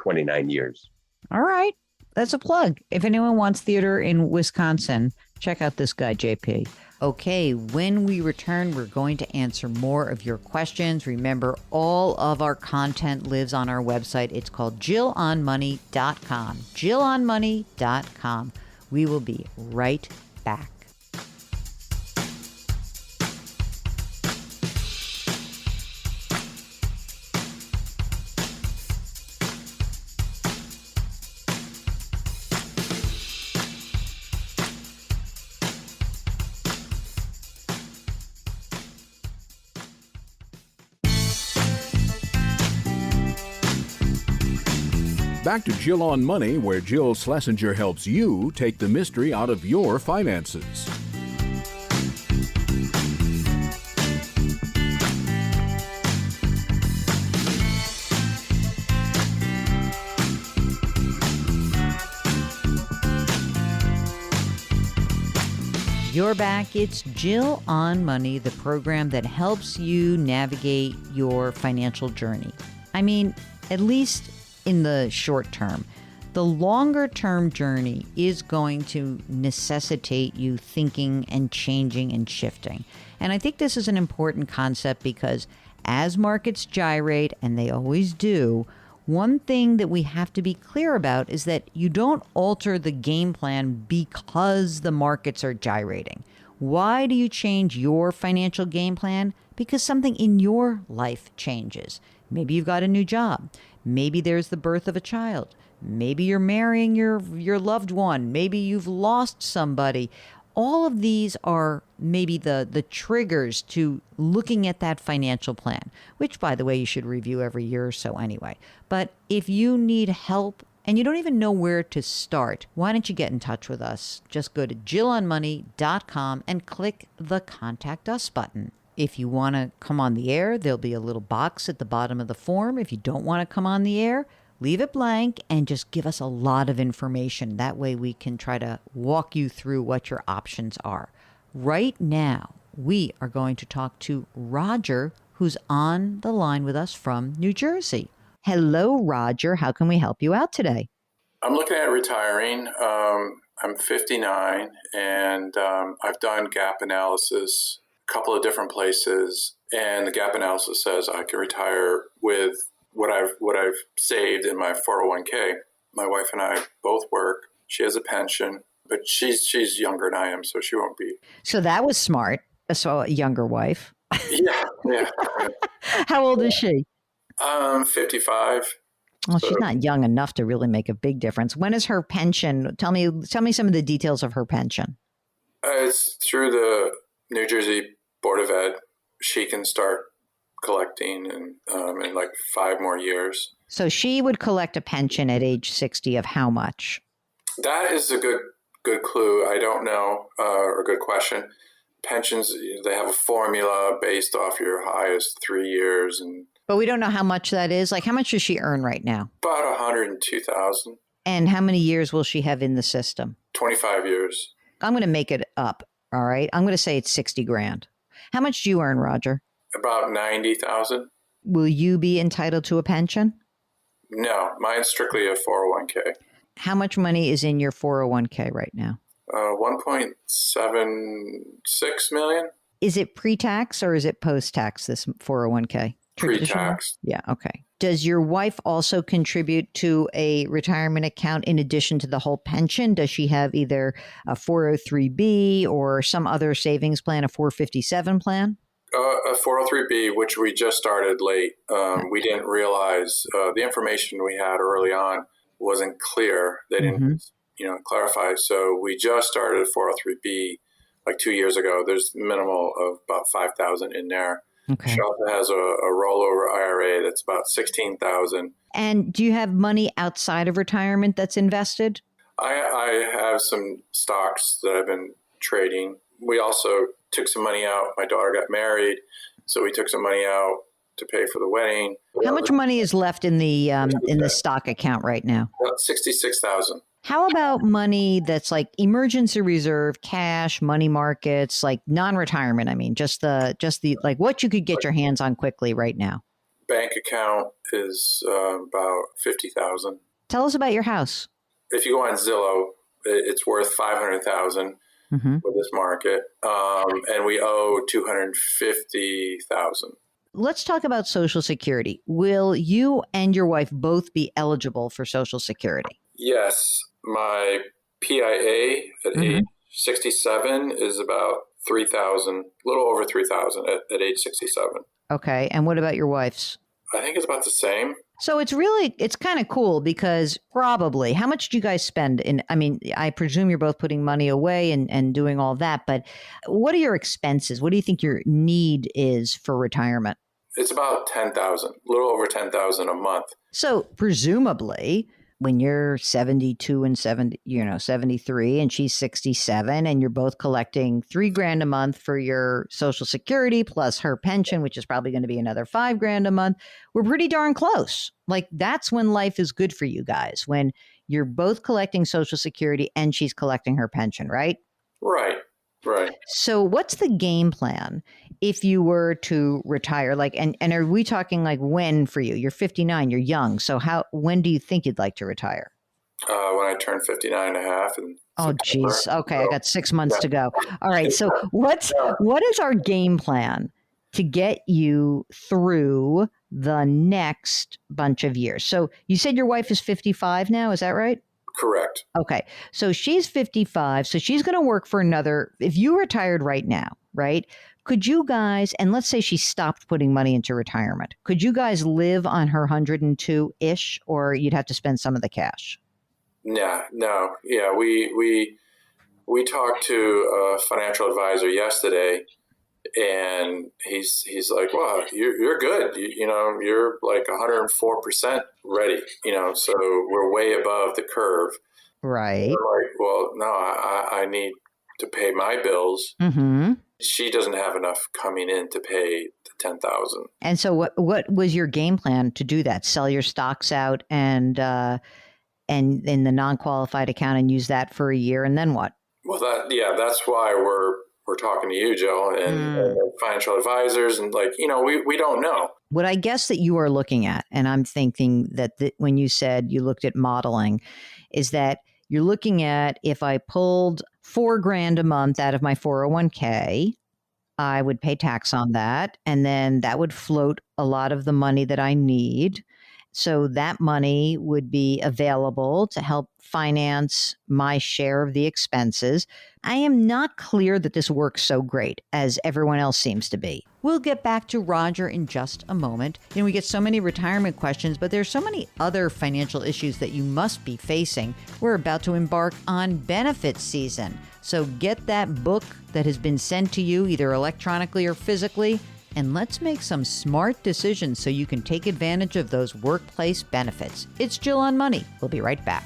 29 years.
All right. That's a plug. If anyone wants theater in Wisconsin, check out this guy, JP. Okay, when we return, we're going to answer more of your questions. Remember, all of our content lives on our website. It's called JillOnMoney.com. JillOnMoney.com. We will be right back.
Back to Jill on Money, where Jill Schlesinger helps you take the mystery out of your finances.
You're back. It's Jill on Money, the program that helps you navigate your financial journey. I mean, at least in the short term. The longer term journey is going to necessitate you thinking and changing and shifting. And I think this is an important concept because as markets gyrate, and they always do, one thing that we have to be clear about is that you don't alter the game plan because the markets are gyrating. Why do you change your financial game plan? Because something in your life changes. Maybe you've got a new job. Maybe there's the birth of a child. Maybe you're marrying your loved one. Maybe you've lost somebody. All of these are maybe the triggers to looking at that financial plan, which, by the way, you should review every year or so anyway. But if you need help and you don't even know where to start, why don't you get in touch with us? Just go to JillOnMoney.com and click the Contact Us button. If you want to come on the air, there'll be a little box at the bottom of the form. If you don't want to come on the air, leave it blank and just give us a lot of information. That way we can try to walk you through what your options are. Right now, we are going to talk to Roger, who's on the line with us from New Jersey. Hello, Roger. How can we help you out today?
I'm looking at retiring. I'm 59 and I've done gap analysis couple of different places, and the gap analysis says I can retire with what I've saved in my 401k. My wife and I both work. She has a pension, but she's younger than I am, so she won't be.
So that was smart. So a younger wife.
Yeah.
How old is she?
55.
Well, she's not young enough to really make a big difference. When is her pension? Tell me some of the details of her pension.
It's through the New Jersey Board of Ed. She can start collecting in like 5 more years. So
she would collect a pension at age 60 of how much?
That is a good clue. I don't know, or good question. Pensions, they have a formula based off your highest 3 years,
but we don't know how much that is. Like, how much does she earn right now?
About $102,000.
And how many years will she have in the system?
25 years.
I'm going to make it up. All right. I'm going to say it's 60 grand. How much do you earn, Roger?
About 90,000.
Will you be entitled to a pension?
No, mine's strictly a 401k.
How much money is in your 401k right now?
1.76 million.
Is it pre-tax or is it post-tax, this 401k?
Pre-tax.
Yeah, okay. Does your wife also contribute to a retirement account in addition to the whole pension? Does she have either a 403B or some other savings plan, a 457 plan?
A 403B, which we just started late. We didn't realize the information we had early on wasn't clear. They didn't, clarify. So we just started a 403B like 2 years ago. There's minimal of about 5,000 in there.
Okay.
She also has a rollover IRA that's about 16,000.
And do you have money outside of retirement that's invested?
I have some stocks that I've been trading. We also took some money out. My daughter got married, so we took some money out to pay for the wedding.
How much money is left in the stock account right now?
About 66,000.
How about money that's like emergency reserve, cash, money markets, like non-retirement? I mean, just the like what you could get your hands on quickly right now.
Bank account is about 50,000.
Tell us about your house.
If you go on Zillow, it's worth 500,000 for this market, and we owe 250,000.
Let's talk about Social Security. Will you and your wife both be eligible for Social Security?
Yes. My PIA at age 67 is about 3,000, a little over 3,000 at age 67.
Okay. And what about your wife's?
I think it's about the same.
So it's kind of cool because probably, how much do you guys spend I presume you're both putting money away and doing all that, but what are your expenses? What do you think your need is for retirement?
It's about 10,000, a little over 10,000 a month.
So presumably when you're 72 and 73 and she's 67 and you're both collecting $3,000 a month for your Social Security plus her pension, which is probably going to be another $5,000 a month, we're pretty darn close. Like that's when life is good for you guys, when you're both collecting Social Security and she's collecting her pension, right?
Right.
So what's the game plan if you were to retire? Like, and are we talking like when for you? You're 59, you're young. So when do you think you'd like to retire?
When I turn 59 and a half.
Oh, geez. Okay. I got 6 months to go. All right. So what is our game plan to get you through the next bunch of years? So you said your wife is 55 now. Is that right?
Correct.
Okay. So she's 55. So she's going to work for if you retired right now, right? Could you guys, and let's say she stopped putting money into retirement, could you guys live on her 102-ish, or you'd have to spend some of the cash?
No. Yeah. We talked to a financial advisor yesterday, and he's like, "Wow, you're good. You're like 104% ready. So we're way above the curve."
Right.
And I'm like, well, no, I need to pay my bills.
Mm-hmm.
She doesn't have enough coming in to pay the 10,000.
And so, what was your game plan to do that? Sell your stocks out and in the non-qualified account and use that for a year, and then what?
Well, that's why we're talking to you, Joe, and financial advisors, and we don't know.
What I guess that you are looking at, and I'm thinking that when you said you looked at modeling, is that you're looking at if I pulled $4,000 a month out of my 401k, I would pay tax on that, and then that would float a lot of the money that I need. So that money would be available to help finance my share of the expenses. I am not clear that this works so great as everyone else seems to be. We'll get back to Roger in just a moment. We get so many retirement questions, but there's so many other financial issues that you must be facing. We're about to embark on benefits season. So get that book that has been sent to you either electronically or physically, and let's make some smart decisions so you can take advantage of those workplace benefits. It's Jill on Money. We'll be right back.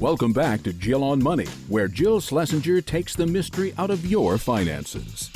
Welcome back to Jill on Money, where Jill Schlesinger takes the mystery out of your finances.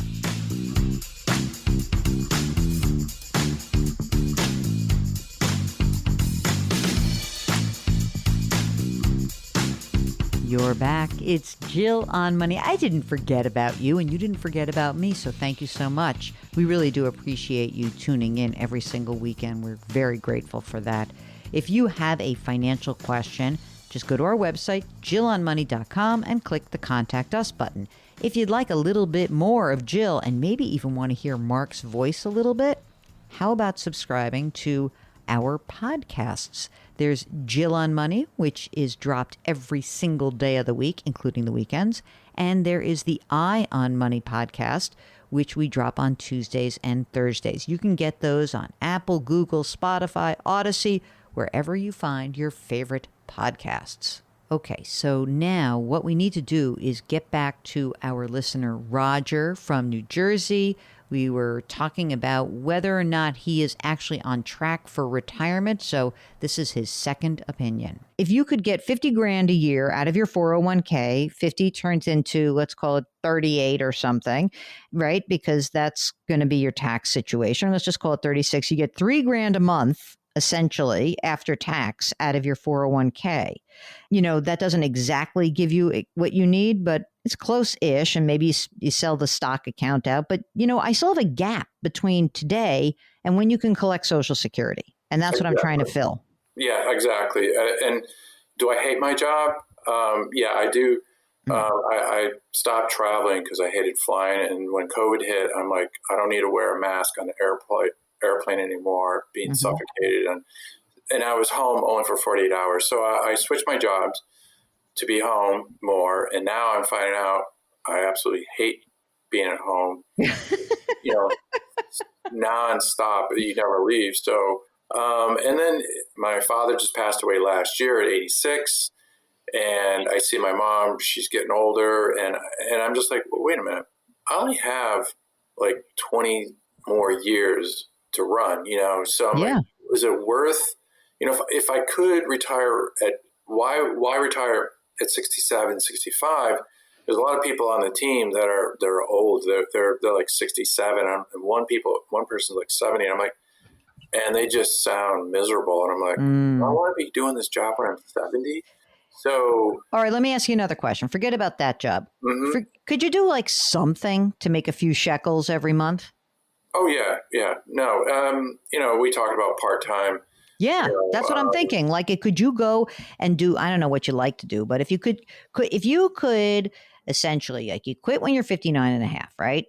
you're back. It's Jill on Money. I didn't forget about you, and you didn't forget about me, so thank you so much. We really do appreciate you tuning in every single weekend. We're very grateful for that. If you have a financial question, just go to our website, jillonmoney.com, and click the Contact Us button. If you'd like a little bit more of Jill and maybe even want to hear Mark's voice a little bit, how about subscribing to our podcasts? There's Jill on Money, which is dropped every single day of the week, including the weekends. And there is the Eye on Money podcast, which we drop on Tuesdays and Thursdays. You can get those on Apple, Google, Spotify, Odyssey, wherever you find your favorite podcasts. Okay, so now what we need to do is get back to our listener, Roger from New Jersey. We were talking about whether or not he is actually on track for retirement. So this is his second opinion. If you could get 50 grand a year out of your 401k, 50 turns into, let's call it 38 or something, right? Because that's going to be your tax situation. Let's just call it 36. You get 3 grand a month, essentially, after tax out of your 401k. You know, that doesn't exactly give you what you need, but it's close-ish, and maybe you sell the stock account out. But, you know, I still have a gap between today and when you can collect Social Security. And that's what I'm trying to fill.
Yeah, exactly. And do I hate my job? Yeah, I do. I stopped traveling because I hated flying. And when COVID hit, I'm like, I don't need to wear a mask on the airplane anymore, being suffocated. And I was home only for 48 hours. So I switched my jobs to be home more. And now I'm finding out I absolutely hate being at home, you know, nonstop. You never leave. So, and then my father just passed away last year at 86. And I see my mom, she's getting older. And I'm just like, well, wait a minute. I only have like 20 more years to run, you know? So I'm like, is it worth, you know, if I could retire at, why retire at 67, 65? There's a lot of people on the team they're old. They're like 67, and one person's like 70. And I'm like, and they just sound miserable. And I'm like, I want to be doing this job when I'm 70. So,
all right, let me ask you another question. Forget about that job. Could you do like something to make a few shekels every month?
Oh yeah. No, you know, we talked about part-time.
Yeah, that's what I'm thinking. Like, could you go and do, I don't know what you like to do, but if you could essentially, like, you quit when you're 59 and a half, right?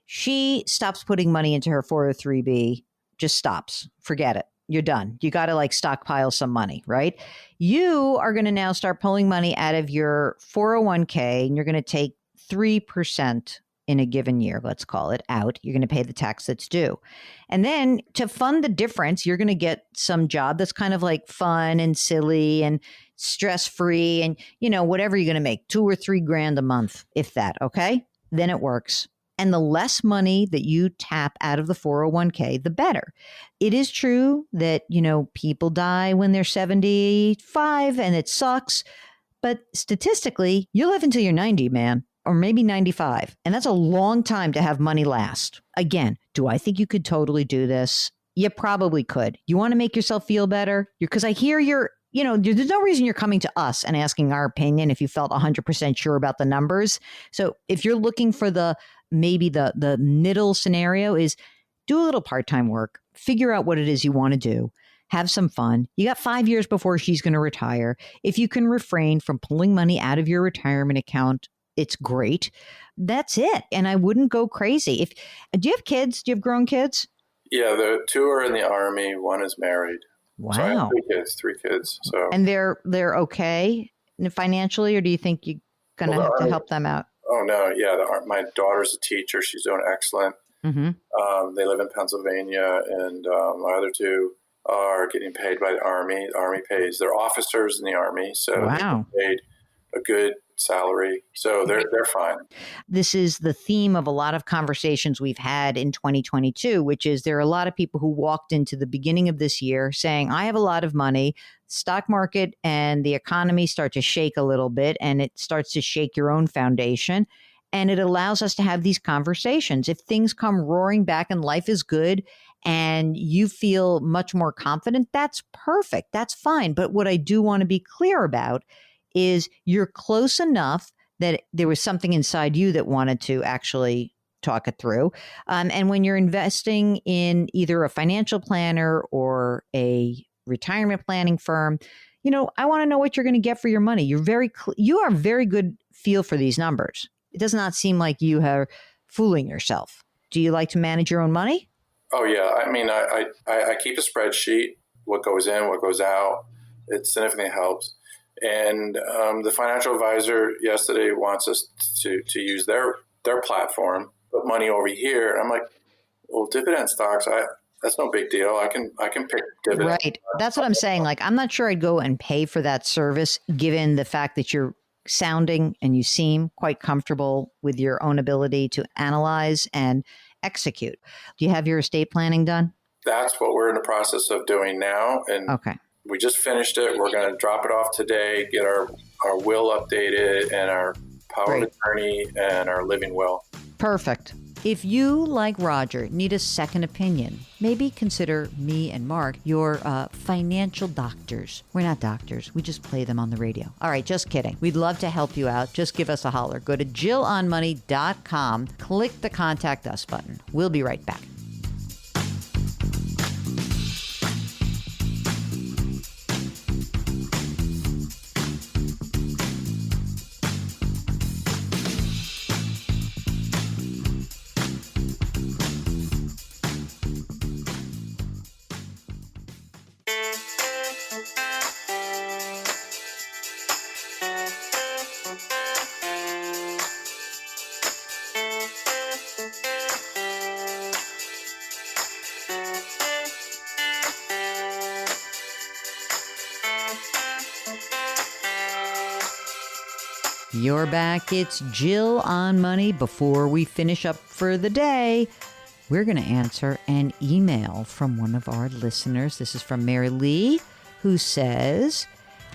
She stops putting money into her 403b, just stops. Forget it. You're done. You got to like stockpile some money, right? You are going to now start pulling money out of your 401k, and you're going to take 3% in a given year, let's call it, out. You're going to pay the tax that's due. And then to fund the difference, you're going to get some job that's kind of like fun and silly and stress-free, and, you know, whatever you're going to make, 2 or 3 grand a month, if that, okay? Then it works. And the less money that you tap out of the 401k, the better. It is true that, you know, people die when they're 75 and it sucks. But statistically, you live until you're 90, man, or maybe 95. And that's a long time to have money last. Again, do I think you could totally do this? You probably could. You want to make yourself feel better? Because I hear you know, there's no reason you're coming to us and asking our opinion if you felt 100% sure about the numbers. So if you're looking for maybe the middle scenario, is do a little part-time work, figure out what it is you want to do, have some fun. You got 5 years before she's going to retire. If you can refrain from pulling money out of your retirement account, it's great. That's it. And I wouldn't go crazy. Do you have kids? Do you have grown kids?
Yeah, the 2 are in the Army. 1 is married.
Wow.
So I have 3 kids. So,
and they're okay financially, or do you think you're going to have to help them out?
Oh no, yeah. My daughter's a teacher. She's doing excellent. They live in Pennsylvania, and my other 2 are getting paid by the Army. The Army pays. They're officers in the Army, so they get paid a good salary. So they're fine.
This is the theme of a lot of conversations we've had in 2022, which is there are a lot of people who walked into the beginning of this year saying, I have a lot of money. Stock market and the economy start to shake a little bit, and it starts to shake your own foundation. And it allows us to have these conversations. If things come roaring back and life is good and you feel much more confident, that's perfect. That's fine. But what I do want to be clear about is you're close enough that there was something inside you that wanted to actually talk it through. And when you're investing in either a financial planner or a retirement planning firm, I want to know what you're going to get for your money. You are very good feel for these numbers. It does not seem like you are fooling yourself. Do you like to manage your own money?
Oh yeah. I mean, I keep a spreadsheet, what goes in, what goes out. It significantly helps. And the financial advisor yesterday wants us to use their platform, put money over here. And I'm like, well, dividend stocks, that's no big deal. I can pick dividends.
Right. That's what I'm saying. Like, I'm not sure I'd go and pay for that service, given the fact that you're sounding and you seem quite comfortable with your own ability to analyze and execute. Do you have your estate planning done?
That's what we're in the process of doing now. And
okay.
We just finished it. We're going to drop it off today, get our will updated and our power of attorney and our living will.
Perfect. If you, like Roger, need a second opinion, maybe consider me and Mark your financial doctors. We're not doctors. We just play them on the radio. All right, just kidding. We'd love to help you out. Just give us a holler. Go to JillOnMoney.com. Click the Contact Us button. We'll be right back. You're back. It's Jill on Money. Before we finish up for the day, we're going to answer an email from one of our listeners. This is from Mary Lee, who says,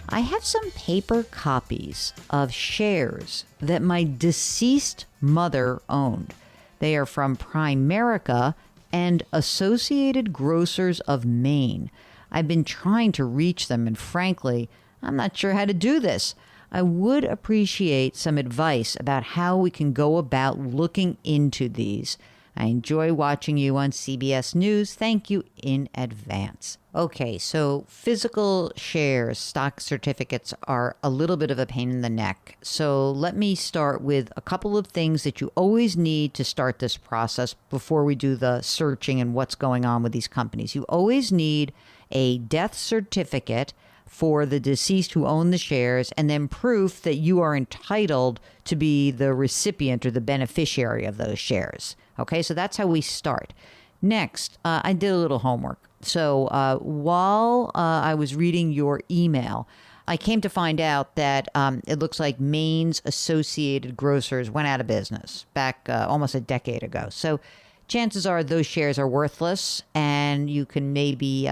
I have some paper copies of shares that my deceased mother owned. They are from Primerica and Associated Grocers of Maine. I've been trying to reach them, and frankly, I'm not sure how to do this. I would appreciate some advice about how we can go about looking into these. I enjoy watching you on CBS News. Thank you in advance. Okay, so physical shares, stock certificates are a little bit of a pain in the neck. So let me start with a couple of things that you always need to start this process before we do the searching and what's going on with these companies. You always need a death certificate for the deceased who own the shares, and then proof that you are entitled to be the recipient or the beneficiary of those shares. Okay, so that's how we start. Next, I did a little homework. So while I was reading your email, I came to find out that it looks like Maine's Associated Grocers went out of business back almost a decade ago. So chances are those shares are worthless, and you can maybe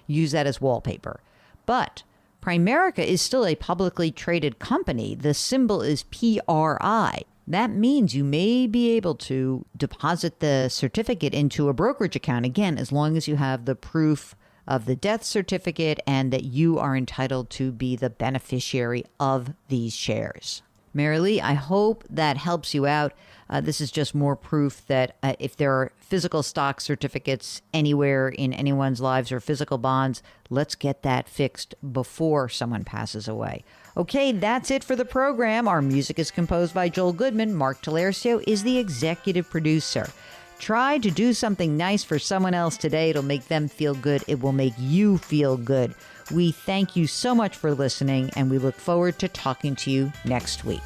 use that as wallpaper. But Primerica is still a publicly traded company. The symbol is PRI. That means you may be able to deposit the certificate into a brokerage account, again, as long as you have the proof of the death certificate and that you are entitled to be the beneficiary of these shares. Mary Lee, I hope that helps you out. This is just more proof that if there are physical stock certificates anywhere in anyone's lives or physical bonds, let's get that fixed before someone passes away. Okay, that's it for the program. Our music is composed by Joel Goodman. Mark Talercio is the executive producer. Try to do something nice for someone else today. It'll make them feel good. It will make you feel good. We thank you so much for listening, and we look forward to talking to you next week.